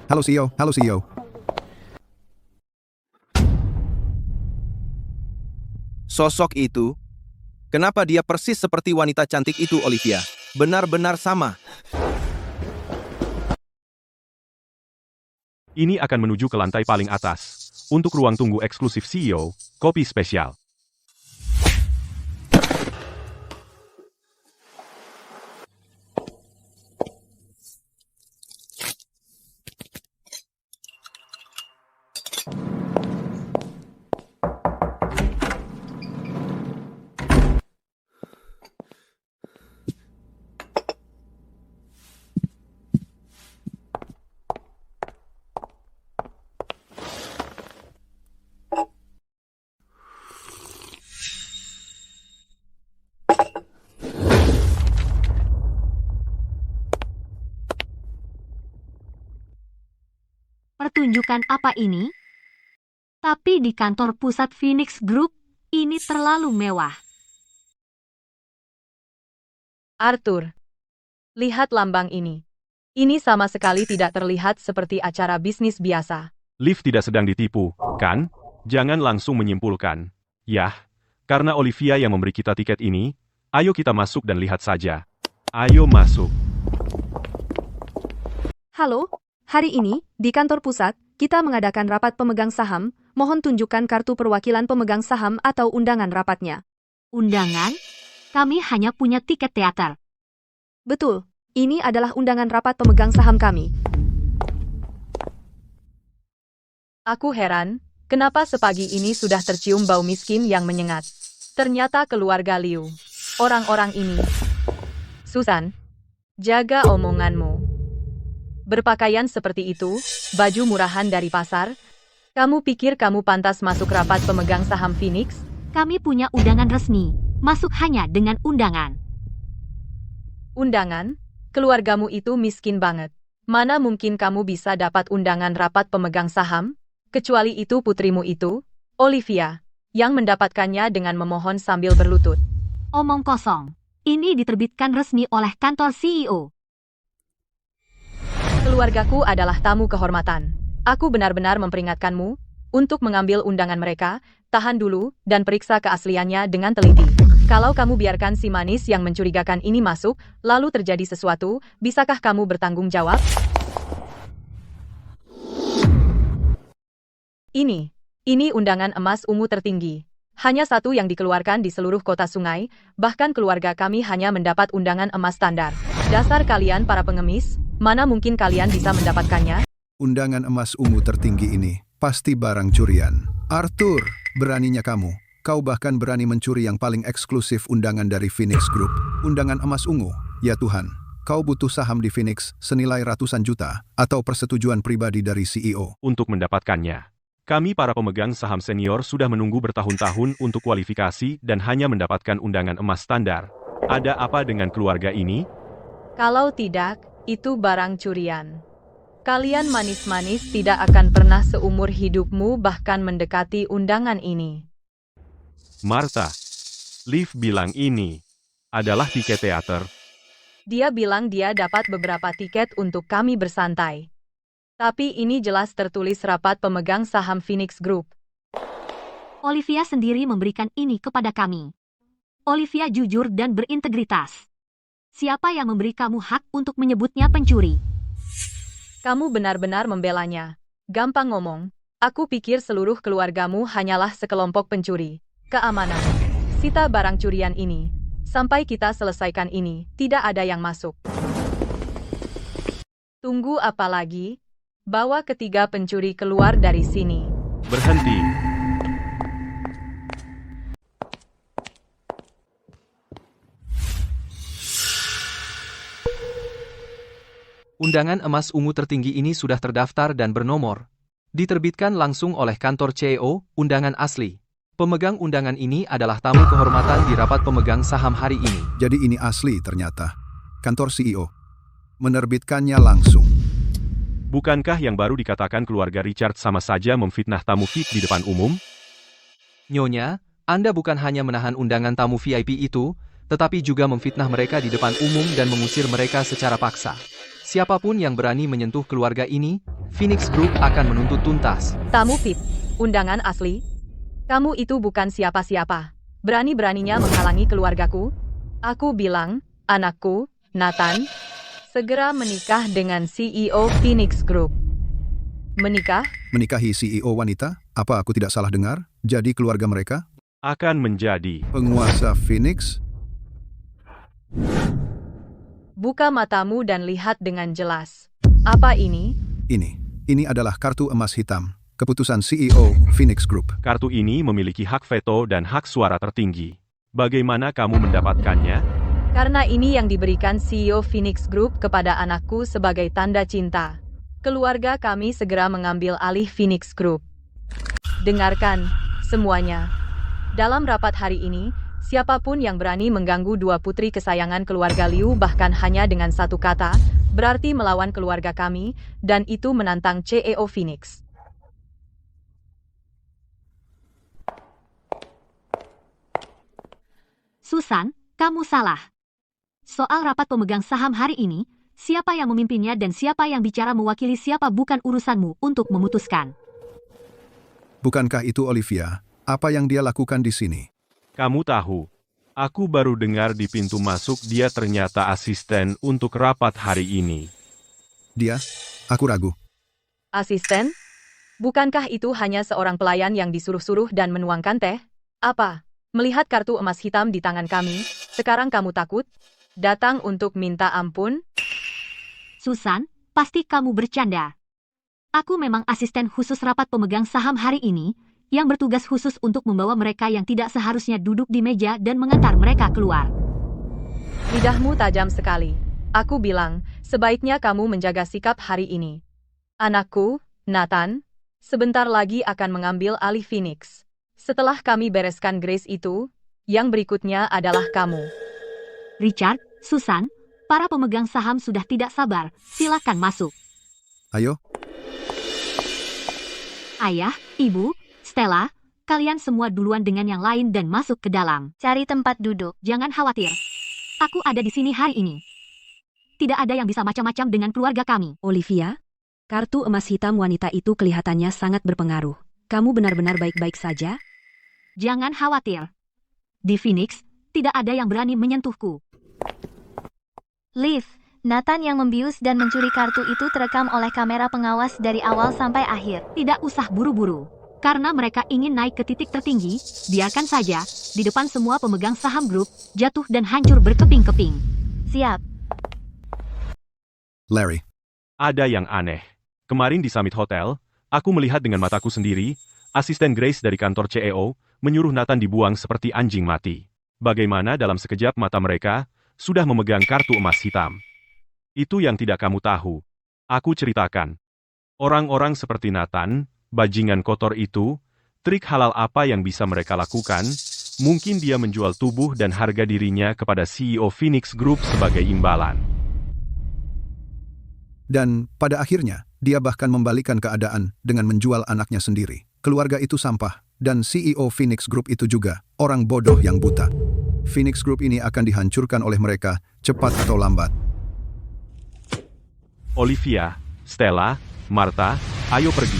Halo CEO, halo CEO. Sosok itu, kenapa dia persis seperti wanita cantik itu, Olivia? Benar-benar sama. Ini akan menuju ke lantai paling atas. Untuk ruang tunggu eksklusif CEO, kopi spesial. Pertunjukan apa ini? Tapi di kantor pusat Phoenix Group, ini terlalu mewah. Arthur, lihat lambang ini. Ini sama sekali tidak terlihat seperti acara bisnis biasa. Liv tidak sedang ditipu, kan? Jangan langsung menyimpulkan. Yah, karena Olivia yang memberi kita tiket ini, ayo kita masuk dan lihat saja. Ayo masuk. Halo, hari ini, di kantor pusat, kita mengadakan rapat pemegang saham. Mohon tunjukkan kartu perwakilan pemegang saham atau undangan rapatnya. Undangan? Kami hanya punya tiket teater. Betul, ini adalah undangan rapat pemegang saham kami. Aku heran, kenapa sepagi ini sudah tercium bau miskin yang menyengat. Ternyata keluarga Liu. Orang-orang ini. Susan, jaga omonganmu. Berpakaian seperti itu, baju murahan dari pasar. Kamu pikir kamu pantas masuk rapat pemegang saham Phoenix? Kami punya undangan resmi. Masuk hanya dengan undangan. Undangan? Keluargamu itu miskin banget. Mana mungkin kamu bisa dapat undangan rapat pemegang saham? Kecuali itu putrimu itu, Olivia, yang mendapatkannya dengan memohon sambil berlutut. Omong kosong. Ini diterbitkan resmi oleh kantor CEO. Keluargaku adalah tamu kehormatan. Aku benar-benar memperingatkanmu untuk mengambil undangan mereka, tahan dulu, dan periksa keasliannya dengan teliti. Kalau kamu biarkan si manis yang mencurigakan ini masuk, lalu terjadi sesuatu, bisakah kamu bertanggung jawab? Ini undangan emas ungu tertinggi. Hanya satu yang dikeluarkan di seluruh kota Sungai, bahkan keluarga kami hanya mendapat undangan emas standar. Dasar kalian para pengemis, mana mungkin kalian bisa mendapatkannya? Undangan emas ungu tertinggi ini pasti barang curian. Arthur, beraninya kamu. Kau bahkan berani mencuri yang paling eksklusif undangan dari Phoenix Group. Undangan emas ungu. Ya Tuhan, kau butuh saham di Phoenix senilai ratusan juta atau persetujuan pribadi dari CEO. Untuk mendapatkannya, kami para pemegang saham senior sudah menunggu bertahun-tahun untuk kualifikasi dan hanya mendapatkan undangan emas standar. Ada apa dengan keluarga ini? Kalau tidak, itu barang curian. Kalian manis-manis tidak akan pernah seumur hidupmu bahkan mendekati undangan ini. Martha, Liv bilang ini adalah tiket teater. Dia bilang dia dapat beberapa tiket untuk kami bersantai. Tapi ini jelas tertulis rapat pemegang saham Phoenix Group. Olivia sendiri memberikan ini kepada kami. Olivia jujur dan berintegritas. Siapa yang memberi kamu hak untuk menyebutnya pencuri? Kamu benar-benar membelanya. Gampang ngomong. Aku pikir seluruh keluargamu hanyalah sekelompok pencuri. Keamanan. Sita barang curian ini. Sampai kita selesaikan ini, tidak ada yang masuk. Tunggu apa lagi? Bawa ketiga pencuri keluar dari sini. Berhenti. Undangan emas ungu tertinggi ini sudah terdaftar dan bernomor. Diterbitkan langsung oleh kantor CEO, undangan asli. Pemegang undangan ini adalah tamu kehormatan di rapat pemegang saham hari ini. Jadi ini asli ternyata. Kantor CEO menerbitkannya langsung. Bukankah yang baru dikatakan keluarga Richard sama saja memfitnah tamu VIP di depan umum? Nyonya, Anda bukan hanya menahan undangan tamu VIP itu, tetapi juga memfitnah mereka di depan umum dan mengusir mereka secara paksa. Siapapun yang berani menyentuh keluarga ini, Phoenix Group akan menuntut tuntas. Tamu VIP, undangan asli. Kamu itu bukan siapa-siapa. Berani-beraninya menghalangi keluargaku. Aku bilang, anakku, Nathan, segera menikah dengan CEO Phoenix Group. Menikah? Menikahi CEO wanita? Apa aku tidak salah dengar? Jadi keluarga mereka? Akan menjadi Penguasa Phoenix? Buka matamu dan lihat dengan jelas. Apa ini? Ini adalah kartu emas hitam. Keputusan CEO Phoenix Group. kartu ini memiliki hak veto dan hak suara tertinggi. Bagaimana kamu mendapatkannya? Karena ini yang diberikan CEO Phoenix Group kepada anakku sebagai tanda cinta. Keluarga kami segera mengambil alih Phoenix Group. Dengarkan, semuanya. Dalam rapat hari ini, siapapun yang berani mengganggu dua putri kesayangan keluarga Liu bahkan hanya dengan satu kata, berarti melawan keluarga kami, dan itu menantang CEO Phoenix. Susan, kamu salah. Soal rapat pemegang saham hari ini, siapa yang memimpinnya dan siapa yang bicara mewakili siapa bukan urusanmu untuk memutuskan. Bukankah itu Olivia? Apa yang dia lakukan di sini? Kamu tahu, aku baru dengar di pintu masuk dia ternyata asisten untuk rapat hari ini. Dia? Aku ragu. Asisten? Bukankah itu hanya seorang pelayan yang disuruh-suruh dan menuangkan teh? Apa? Melihat kartu emas hitam di tangan kami, sekarang kamu takut? Datang untuk minta ampun? Susan, pasti kamu bercanda. Aku memang asisten khusus rapat pemegang saham hari ini, yang bertugas khusus untuk membawa mereka yang tidak seharusnya duduk di meja dan mengantar mereka keluar. Lidahmu tajam sekali. Aku bilang, sebaiknya kamu menjaga sikap hari ini. Anakku, Nathan, sebentar lagi akan mengambil alih Phoenix. Setelah kami bereskan Grace itu, yang berikutnya adalah kamu. Richard, Susan, para pemegang saham sudah tidak sabar, silakan masuk. Ayo. Ayah, Ibu, Stella, kalian semua duluan dengan yang lain dan masuk ke dalam. Cari tempat duduk. Jangan khawatir. Aku ada di sini hari ini. Tidak ada yang bisa macam-macam dengan keluarga kami. Olivia, kartu emas hitam wanita itu kelihatannya sangat berpengaruh. Kamu benar-benar baik-baik saja? Jangan khawatir. Di Phoenix, tidak ada yang berani menyentuhku. Liv, Nathan yang membius dan mencuri kartu itu terekam oleh kamera pengawas dari awal sampai akhir. Tidak usah buru-buru. Karena mereka ingin naik ke titik tertinggi, biarkan saja, di depan semua pemegang saham grup, jatuh dan hancur berkeping-keping. Siap. Larry. Ada yang aneh. Kemarin di Summit Hotel, aku melihat dengan mataku sendiri, asisten Grace dari kantor CEO, menyuruh Nathan dibuang seperti anjing mati. Bagaimana dalam sekejap mata mereka, sudah memegang kartu emas hitam. Itu yang tidak kamu tahu. Aku ceritakan. Orang-orang seperti Nathan, bajingan kotor itu, trik halal apa yang bisa mereka lakukan? Mungkin dia menjual tubuh dan harga dirinya kepada CEO Phoenix Group sebagai imbalan. Dan pada akhirnya, dia bahkan membalikan keadaan dengan menjual anaknya sendiri. Keluarga itu sampah, dan CEO Phoenix Group itu juga orang bodoh yang buta. Phoenix Group ini akan dihancurkan oleh mereka, cepat atau lambat. Olivia, Stella, Martha, ayo pergi.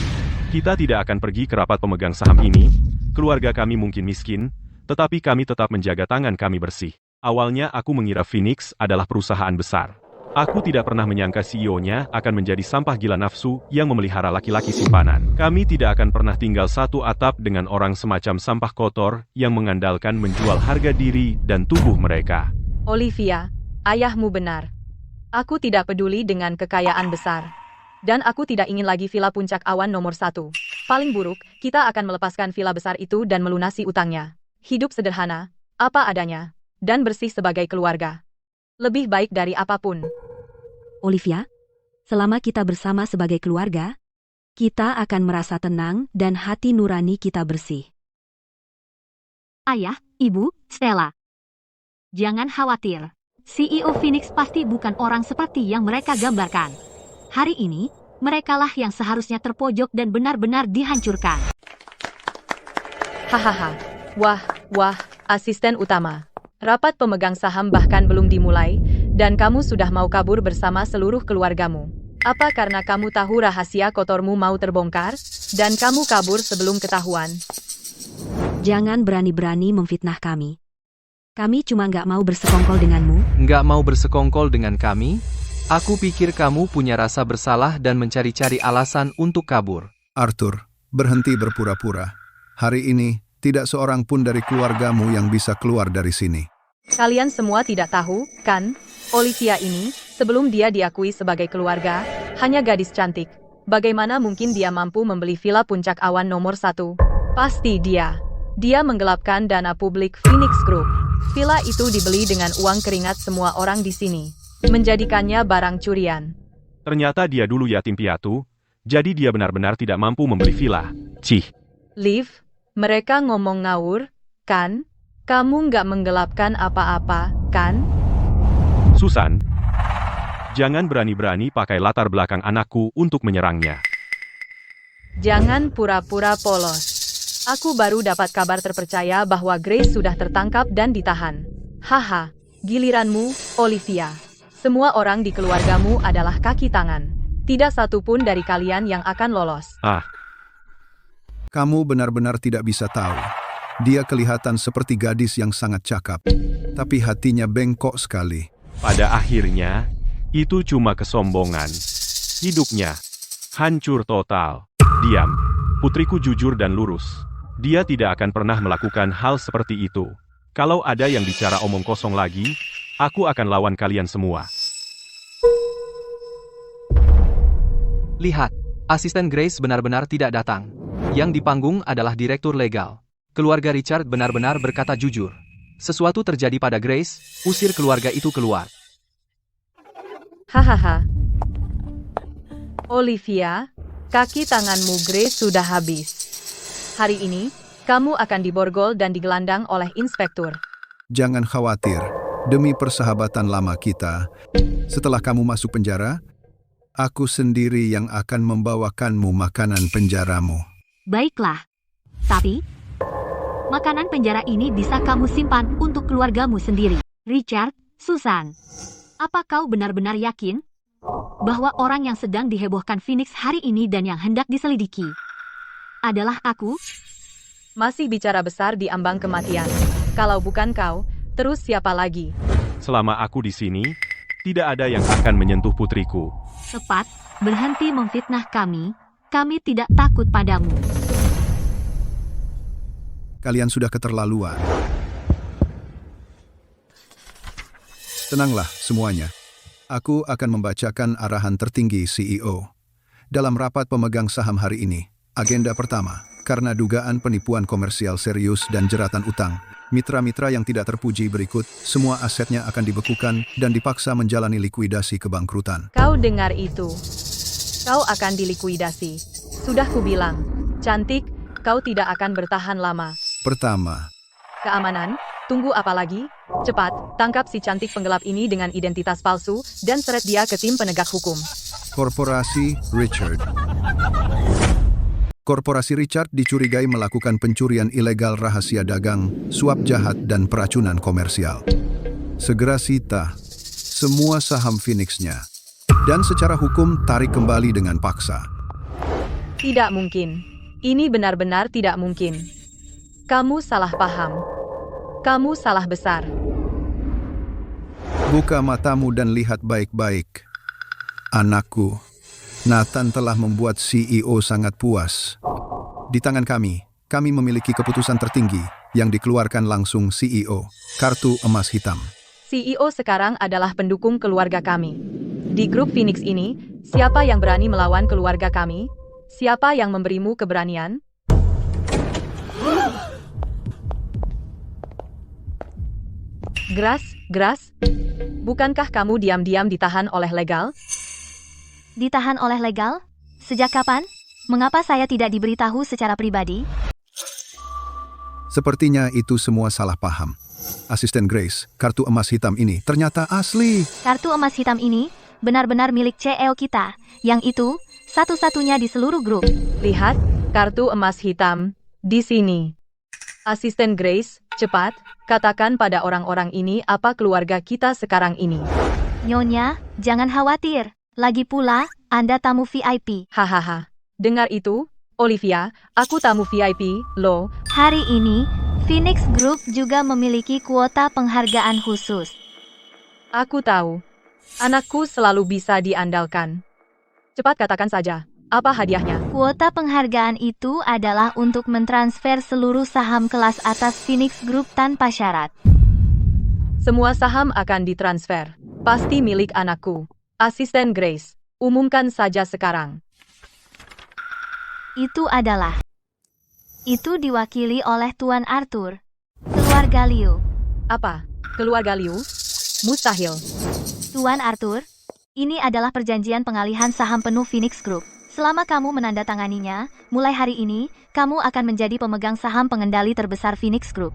Kita tidak akan pergi ke rapat pemegang saham ini. Keluarga kami mungkin miskin, tetapi kami tetap menjaga tangan kami bersih. Awalnya aku mengira Phoenix adalah perusahaan besar. Aku tidak pernah menyangka CEO-nya akan menjadi sampah gila nafsu yang memelihara laki-laki simpanan. Kami tidak akan pernah tinggal satu atap dengan orang semacam sampah kotor yang mengandalkan menjual harga diri dan tubuh mereka. Olivia, ayahmu benar. Aku tidak peduli dengan kekayaan besar. Dan aku tidak ingin lagi villa puncak awan nomor 1. Paling buruk, kita akan melepaskan villa besar itu dan melunasi utangnya. Hidup sederhana, apa adanya, dan bersih sebagai keluarga. Lebih baik dari apapun. Olivia, selama kita bersama sebagai keluarga, kita akan merasa tenang dan hati nurani kita bersih. Ayah, Ibu, Stella. Jangan khawatir. CEO Phoenix pasti bukan orang seperti yang mereka gambarkan. Hari ini, merekalah yang seharusnya terpojok dan benar-benar dihancurkan. Hahaha. Wah, asisten utama. Rapat pemegang saham bahkan belum dimulai, dan kamu sudah mau kabur bersama seluruh keluargamu. Apa karena kamu tahu rahasia kotormu mau terbongkar, dan kamu kabur sebelum ketahuan? Jangan berani-berani memfitnah kami. Kami cuma nggak mau bersekongkol denganmu. Nggak mau bersekongkol dengan kami? Aku pikir kamu punya rasa bersalah dan mencari-cari alasan untuk kabur. Arthur, berhenti berpura-pura. Hari ini, tidak seorang pun dari keluargamu yang bisa keluar dari sini. Kalian semua tidak tahu, kan? Olivia ini, sebelum dia diakui sebagai keluarga, hanya gadis cantik. Bagaimana mungkin dia mampu membeli villa puncak awan nomor 1? Pasti dia. Dia menggelapkan dana publik Phoenix Group. Villa itu dibeli dengan uang keringat semua orang di sini, menjadikannya barang curian. Ternyata dia dulu yatim piatu, jadi dia benar-benar tidak mampu membeli villa. Cih. Liv, mereka ngomong ngawur, kan? Kamu nggak menggelapkan apa-apa, kan? Susan, jangan berani-berani pakai latar belakang anakku untuk menyerangnya. Jangan pura-pura polos. Aku baru dapat kabar terpercaya bahwa Grace sudah tertangkap dan ditahan. Haha, giliranmu, Olivia. Semua orang di keluargamu adalah kaki tangan. Tidak satu pun dari kalian yang akan lolos. Kamu benar-benar tidak bisa tahu. Dia kelihatan seperti gadis yang sangat cakap, tapi hatinya bengkok sekali. Pada akhirnya, itu cuma kesombongan. Hidupnya hancur total. Diam, putriku jujur dan lurus. Dia tidak akan pernah melakukan hal seperti itu. Kalau ada yang bicara omong kosong lagi, aku akan lawan kalian semua. Lihat, asisten Grace benar-benar tidak datang. Yang di panggung adalah direktur legal. Keluarga Richard benar-benar berkata jujur. Sesuatu terjadi pada Grace, usir keluarga itu keluar. Hahaha. Olivia, kaki tanganmu Grace sudah habis. Hari ini, kamu akan diborgol dan digelandang oleh inspektur. Jangan khawatir, demi persahabatan lama kita. Setelah kamu masuk penjara, aku sendiri yang akan membawakanmu makanan penjaramu. Baiklah. Tapi, makanan penjara ini bisa kamu simpan untuk keluargamu sendiri. Richard, Susan, apa kau benar-benar yakin bahwa orang yang sedang dihebohkan Phoenix hari ini dan yang hendak diselidiki adalah aku? Masih bicara besar di ambang kematian. Kalau bukan kau, terus siapa lagi? Selama aku di sini, tidak ada yang akan menyentuh putriku. Tepat, berhenti memfitnah kami tidak takut padamu. Kalian sudah keterlaluan. Tenanglah semuanya. Aku akan membacakan arahan tertinggi CEO. Dalam rapat pemegang saham hari ini, agenda pertama, karena dugaan penipuan komersial serius dan jeratan utang, mitra-mitra yang tidak terpuji berikut, semua asetnya akan dibekukan dan dipaksa menjalani likuidasi kebangkrutan. Kau dengar itu? Kau akan dilikuidasi. Sudah kubilang, cantik, kau tidak akan bertahan lama. Pertama, Keamanan, tunggu apa lagi? Cepat, tangkap si cantik penggelap ini dengan identitas palsu, dan seret dia ke tim penegak hukum. Korporasi Richard. Korporasi Richard dicurigai melakukan pencurian ilegal rahasia dagang, suap jahat, dan peracunan komersial. Segera sita semua saham Phoenix-nya. Dan secara hukum tarik kembali dengan paksa. Tidak mungkin. Ini benar-benar tidak mungkin. Kamu salah paham. Kamu salah besar. Buka matamu dan lihat baik-baik. Anakku, Nathan telah membuat CEO sangat puas. Di tangan kami memiliki keputusan tertinggi yang dikeluarkan langsung CEO, kartu emas hitam. CEO sekarang adalah pendukung keluarga kami. Di grup Phoenix ini, siapa yang berani melawan keluarga kami? Siapa yang memberimu keberanian? Grass, bukankah kamu diam-diam ditahan oleh legal? Ditahan oleh legal? Sejak kapan? Mengapa saya tidak diberitahu secara pribadi? Sepertinya itu semua salah paham. Asisten Grace, kartu emas hitam ini ternyata asli. Kartu emas hitam ini benar-benar milik CEO kita, yang itu satu-satunya di seluruh grup. Lihat, kartu emas hitam di sini. Asisten Grace, cepat, katakan pada orang-orang ini apa keluarga kita sekarang ini. Nyonya, jangan khawatir. Lagi pula, Anda tamu VIP. Hahaha. Dengar itu, Olivia, aku tamu VIP, loh. Hari ini, Phoenix Group juga memiliki kuota penghargaan khusus. Aku tahu. Anakku selalu bisa diandalkan. Cepat katakan saja, apa hadiahnya? Kuota penghargaan itu adalah untuk mentransfer seluruh saham kelas atas Phoenix Group tanpa syarat. Semua saham akan ditransfer. Pasti milik anakku. Asisten Grace, umumkan saja sekarang. Itu diwakili oleh Tuan Arthur. Keluarga Liu. Apa? Keluarga Liu? Mustahil. Tuan Arthur, ini adalah perjanjian pengalihan saham penuh Phoenix Group. Selama kamu menandatanganinya, mulai hari ini, kamu akan menjadi pemegang saham pengendali terbesar Phoenix Group.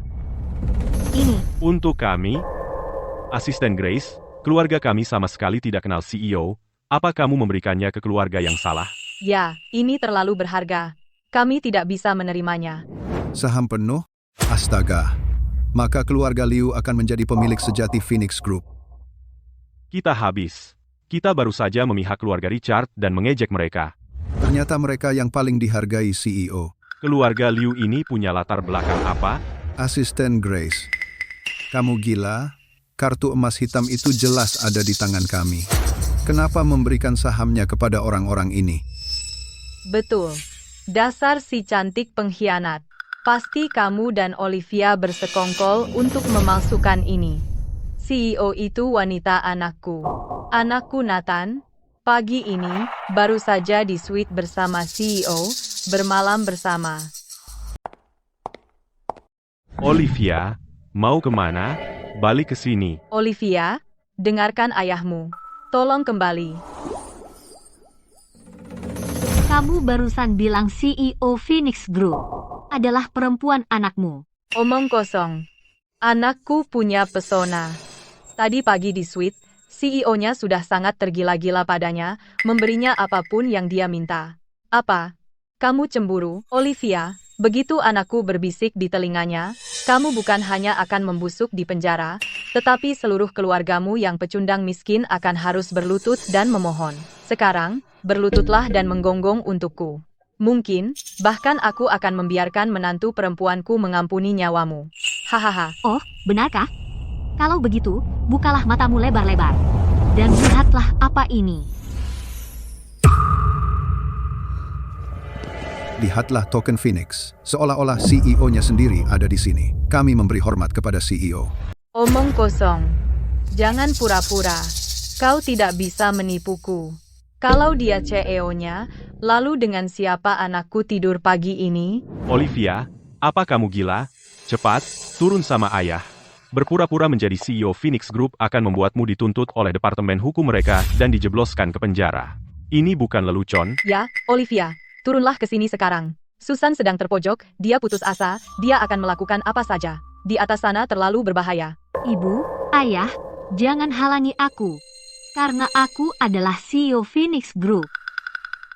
Ini. Untuk kami, Asisten Grace, keluarga kami sama sekali tidak kenal CEO. Apa kamu memberikannya ke keluarga yang salah? Ya, ini terlalu berharga. Kami tidak bisa menerimanya. Saham penuh? Astaga. Maka keluarga Liu akan menjadi pemilik sejati Phoenix Group. Kita habis. Kita baru saja memihak keluarga Richard dan mengejek mereka. Ternyata mereka yang paling dihargai CEO. Keluarga Liu ini punya latar belakang apa? Asisten Grace. Kamu gila? Kartu emas hitam itu jelas ada di tangan kami. Kenapa memberikan sahamnya kepada orang-orang ini? Betul. Dasar si cantik pengkhianat. Pasti kamu dan Olivia bersekongkol untuk memalsukan ini. CEO itu wanita anakku. Anakku Nathan, pagi ini, baru saja di suite bersama CEO, bermalam bersama. Olivia, mau kemana? Balik ke sini. Olivia, dengarkan ayahmu. Tolong kembali. Kamu barusan bilang CEO Phoenix Group adalah perempuan anakmu. Omong kosong. Anakku punya pesona. Tadi pagi di suite, CEO-nya sudah sangat tergila-gila padanya, memberinya apapun yang dia minta. Apa? Kamu cemburu, Olivia? Begitu anakku berbisik di telinganya, kamu bukan hanya akan membusuk di penjara, tetapi seluruh keluargamu yang pecundang miskin akan harus berlutut dan memohon. Sekarang, berlututlah dan menggonggong untukku. Mungkin, bahkan aku akan membiarkan menantu perempuanku mengampuni nyawamu. Hahaha. Oh, benarkah? Kalau begitu, bukalah matamu lebar-lebar. Dan lihatlah apa ini. Lihatlah token Phoenix. Seolah-olah CEO-nya sendiri ada di sini. Kami memberi hormat kepada CEO. Omong kosong. Jangan pura-pura. Kau tidak bisa menipuku. Kalau dia CEO-nya, lalu dengan siapa anakku tidur pagi ini? Olivia, apa kamu gila? Cepat, turun sama ayah. Berpura-pura menjadi CEO Phoenix Group akan membuatmu dituntut oleh Departemen Hukum mereka dan dijebloskan ke penjara. Ini bukan lelucon. Ya, Olivia, turunlah ke sini sekarang. Susan sedang terpojok, dia putus asa, dia akan melakukan apa saja. Di atas sana terlalu berbahaya. Ibu, ayah, jangan halangi aku. Karena aku adalah CEO Phoenix Group.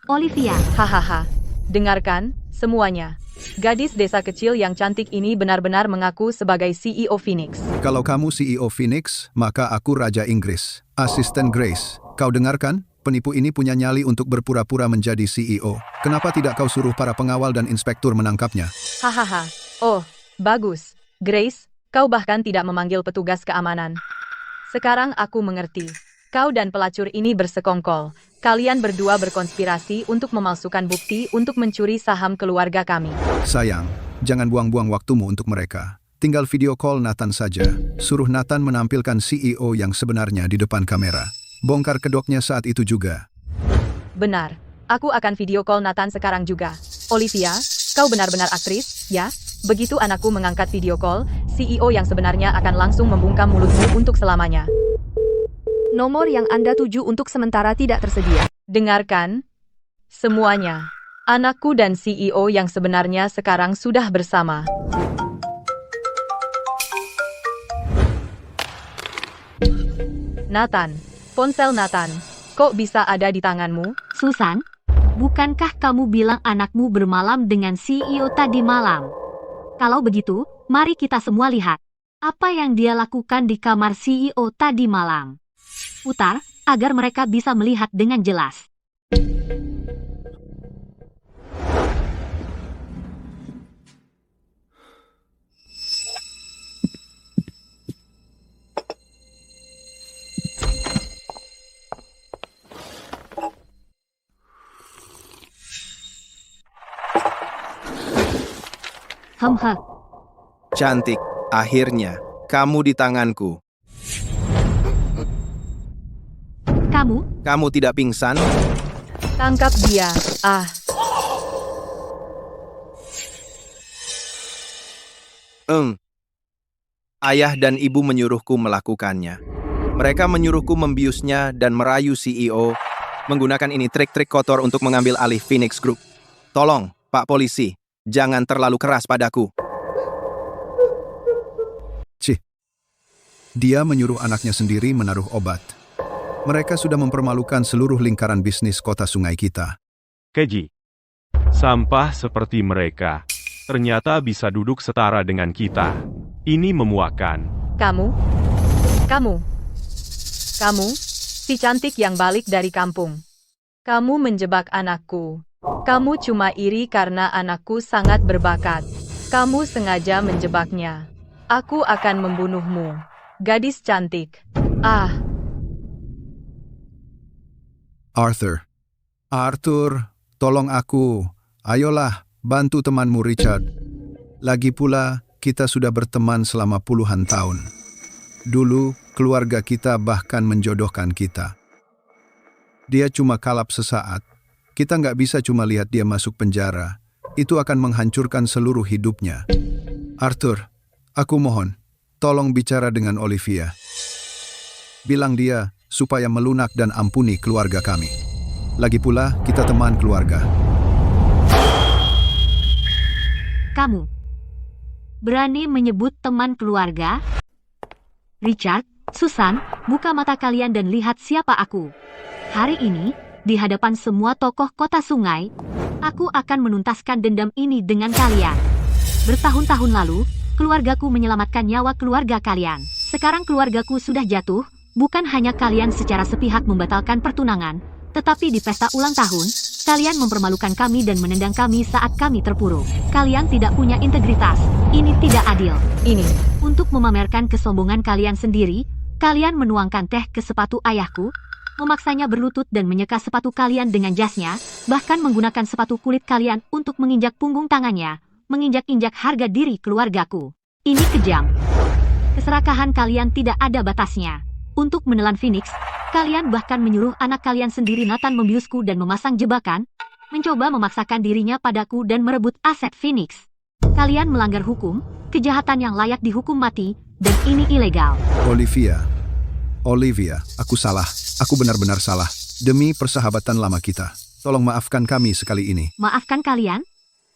Olivia, Hahaha. Dengarkan, semuanya. Gadis desa kecil yang cantik ini benar-benar mengaku sebagai CEO Phoenix. Kalau kamu CEO Phoenix, maka aku Raja Inggris. Asisten Grace, kau dengarkan? Penipu ini punya nyali untuk berpura-pura menjadi CEO. Kenapa tidak kau suruh para pengawal dan inspektur menangkapnya? Hahaha. Oh, bagus. Grace, kau bahkan tidak memanggil petugas keamanan. Sekarang aku mengerti. Kau dan pelacur ini bersekongkol. Kalian berdua berkonspirasi untuk memalsukan bukti untuk mencuri saham keluarga kami. Sayang, jangan buang-buang waktumu untuk mereka. Tinggal video call Nathan saja. Suruh Nathan menampilkan CEO yang sebenarnya di depan kamera. Bongkar kedoknya saat itu juga. Benar. Aku akan video call Nathan sekarang juga. Olivia, kau benar-benar aktris, ya? Begitu anakku mengangkat video call, CEO yang sebenarnya akan langsung membungkam mulutmu untuk selamanya. Nomor yang Anda tuju untuk sementara tidak tersedia. Dengarkan, semuanya. Anakku dan CEO yang sebenarnya sekarang sudah bersama. Nathan, ponsel Nathan, kok bisa ada di tanganmu? Susan, bukankah kamu bilang anakmu bermalam dengan CEO tadi malam? Kalau begitu, mari kita semua lihat. Apa yang dia lakukan di kamar CEO tadi malam? Putar, agar mereka bisa melihat dengan jelas. Cantik, akhirnya kamu di tanganku. Kamu tidak pingsan? Tangkap dia. Ayah dan ibu menyuruhku melakukannya. Mereka menyuruhku membiusnya dan merayu CEO, menggunakan ini trik-trik kotor untuk mengambil alih Phoenix Group. Tolong, Pak Polisi, jangan terlalu keras padaku. Dia menyuruh anaknya sendiri menaruh obat. Mereka sudah mempermalukan seluruh lingkaran bisnis kota sungai kita. Keji. Sampah seperti mereka. Ternyata bisa duduk setara dengan kita. Ini memuakkan. Kamu, si cantik yang balik dari kampung. Kamu menjebak anakku. Kamu cuma iri karena anakku sangat berbakat. Kamu sengaja menjebaknya. Aku akan membunuhmu. Gadis cantik. Arthur, tolong aku. Ayolah, bantu temanmu Richard. Lagi pula, kita sudah berteman selama puluhan tahun. Dulu, keluarga kita bahkan menjodohkan kita. Dia cuma kalap sesaat. Kita nggak bisa cuma lihat dia masuk penjara. Itu akan menghancurkan seluruh hidupnya. Arthur, aku mohon, tolong bicara dengan Olivia. Bilang dia supaya melunak dan ampuni keluarga kami. Lagi pula, kita teman keluarga. Kamu berani menyebut teman keluarga? Richard, Susan, buka mata kalian dan lihat siapa aku. Hari ini, di hadapan semua tokoh kota sungai, aku akan menuntaskan dendam ini dengan kalian. Bertahun-tahun lalu, keluargaku menyelamatkan nyawa keluarga kalian. Sekarang keluargaku sudah jatuh, bukan hanya kalian secara sepihak membatalkan pertunangan, tetapi di pesta ulang tahun, kalian mempermalukan kami dan menendang kami saat kami terpuruk. Kalian tidak punya integritas. Ini tidak adil. Untuk memamerkan kesombongan kalian sendiri, kalian menuangkan teh ke sepatu ayahku, memaksanya berlutut dan menyeka sepatu kalian dengan jasnya, bahkan menggunakan sepatu kulit kalian untuk menginjak punggung tangannya, menginjak-injak harga diri keluargaku. Ini kejam. Keserakahan kalian tidak ada batasnya. Untuk menelan Phoenix, kalian bahkan menyuruh anak kalian sendiri Nathan membiusku dan memasang jebakan, mencoba memaksakan dirinya padaku dan merebut aset Phoenix. Kalian melanggar hukum, kejahatan yang layak dihukum mati, dan ini ilegal. Olivia, aku salah. Aku benar-benar salah. Demi persahabatan lama kita. Tolong maafkan kami sekali ini. Maafkan kalian?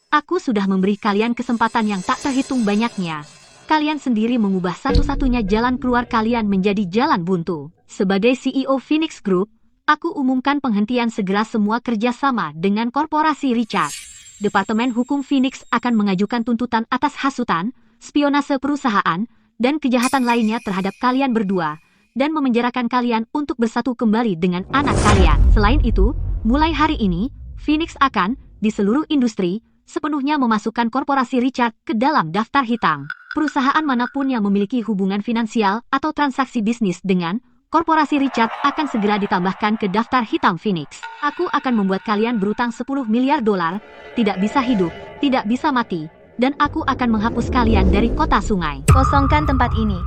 Aku sudah memberi kalian kesempatan yang tak terhitung banyaknya. kalian sendiri mengubah satu-satunya jalan keluar kalian menjadi jalan buntu. Sebagai CEO Phoenix Group, aku umumkan penghentian segera semua kerjasama dengan korporasi Richard. Departemen Hukum Phoenix akan mengajukan tuntutan atas hasutan, spionase perusahaan, dan kejahatan lainnya terhadap kalian berdua, dan memenjarakan kalian untuk bersatu kembali dengan anak kalian. Selain itu, mulai hari ini, Phoenix akan, di seluruh industri, sepenuhnya memasukkan korporasi Richard ke dalam daftar hitam. Perusahaan manapun yang memiliki hubungan finansial atau transaksi bisnis dengan korporasi Richard akan segera ditambahkan ke daftar hitam Phoenix. Aku akan membuat kalian berutang 10 miliar dolar, tidak bisa hidup, tidak bisa mati, dan aku akan menghapus kalian dari kota sungai. Kosongkan tempat ini.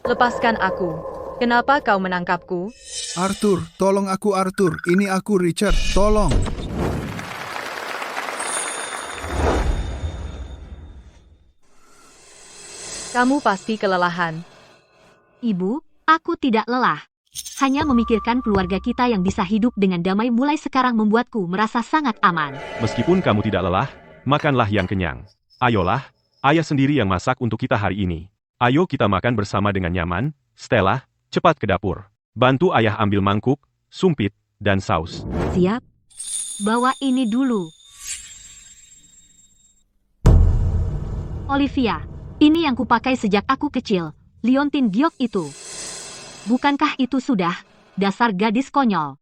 Lepaskan aku. Kenapa kau menangkapku? Arthur, tolong aku Arthur. Ini aku Richard, tolong. Kamu pasti kelelahan. Ibu, aku tidak lelah. Hanya memikirkan keluarga kita yang bisa hidup dengan damai mulai sekarang membuatku merasa sangat aman. Meskipun kamu tidak lelah, makanlah yang kenyang. Ayolah, ayah sendiri yang masak untuk kita hari ini. Ayo kita makan bersama dengan nyaman. Stella, cepat ke dapur. Bantu ayah ambil mangkuk, sumpit, dan saus. Siap? Bawa ini dulu. Olivia, ini yang kupakai sejak aku kecil. Liontin giok itu. Bukankah itu sudah, dasar gadis konyol?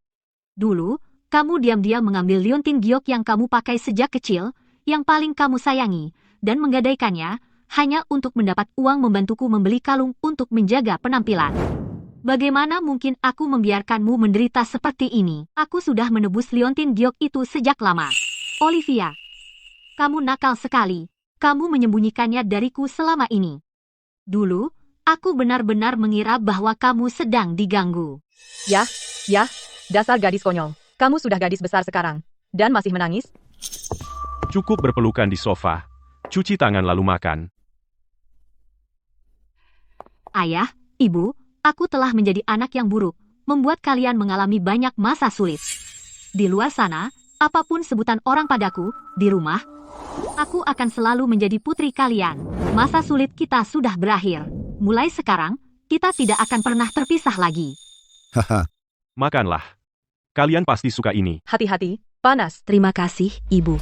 Dulu, kamu diam-diam mengambil liontin giok yang kamu pakai sejak kecil, yang paling kamu sayangi, dan menggadaikannya, hanya untuk mendapat uang membantuku membeli kalung untuk menjaga penampilan. Bagaimana mungkin aku membiarkanmu menderita seperti ini? Aku sudah menebus liontin giok itu sejak lama. Olivia, kamu nakal sekali. Kamu menyembunyikannya dariku selama ini. Dulu, aku benar-benar mengira bahwa kamu sedang diganggu. Ya, dasar gadis konyol. Kamu sudah gadis besar sekarang, dan masih menangis? Cukup berpelukan di sofa. Cuci tangan lalu makan. Ayah, ibu, aku telah menjadi anak yang buruk, membuat kalian mengalami banyak masa sulit. Di luar sana, apapun sebutan orang padaku, di rumah, aku akan selalu menjadi putri kalian. Masa sulit kita sudah berakhir. Mulai sekarang, kita tidak akan pernah terpisah lagi. Haha. Makanlah. Kalian pasti suka ini. Hati-hati, panas. Terima kasih, Ibu.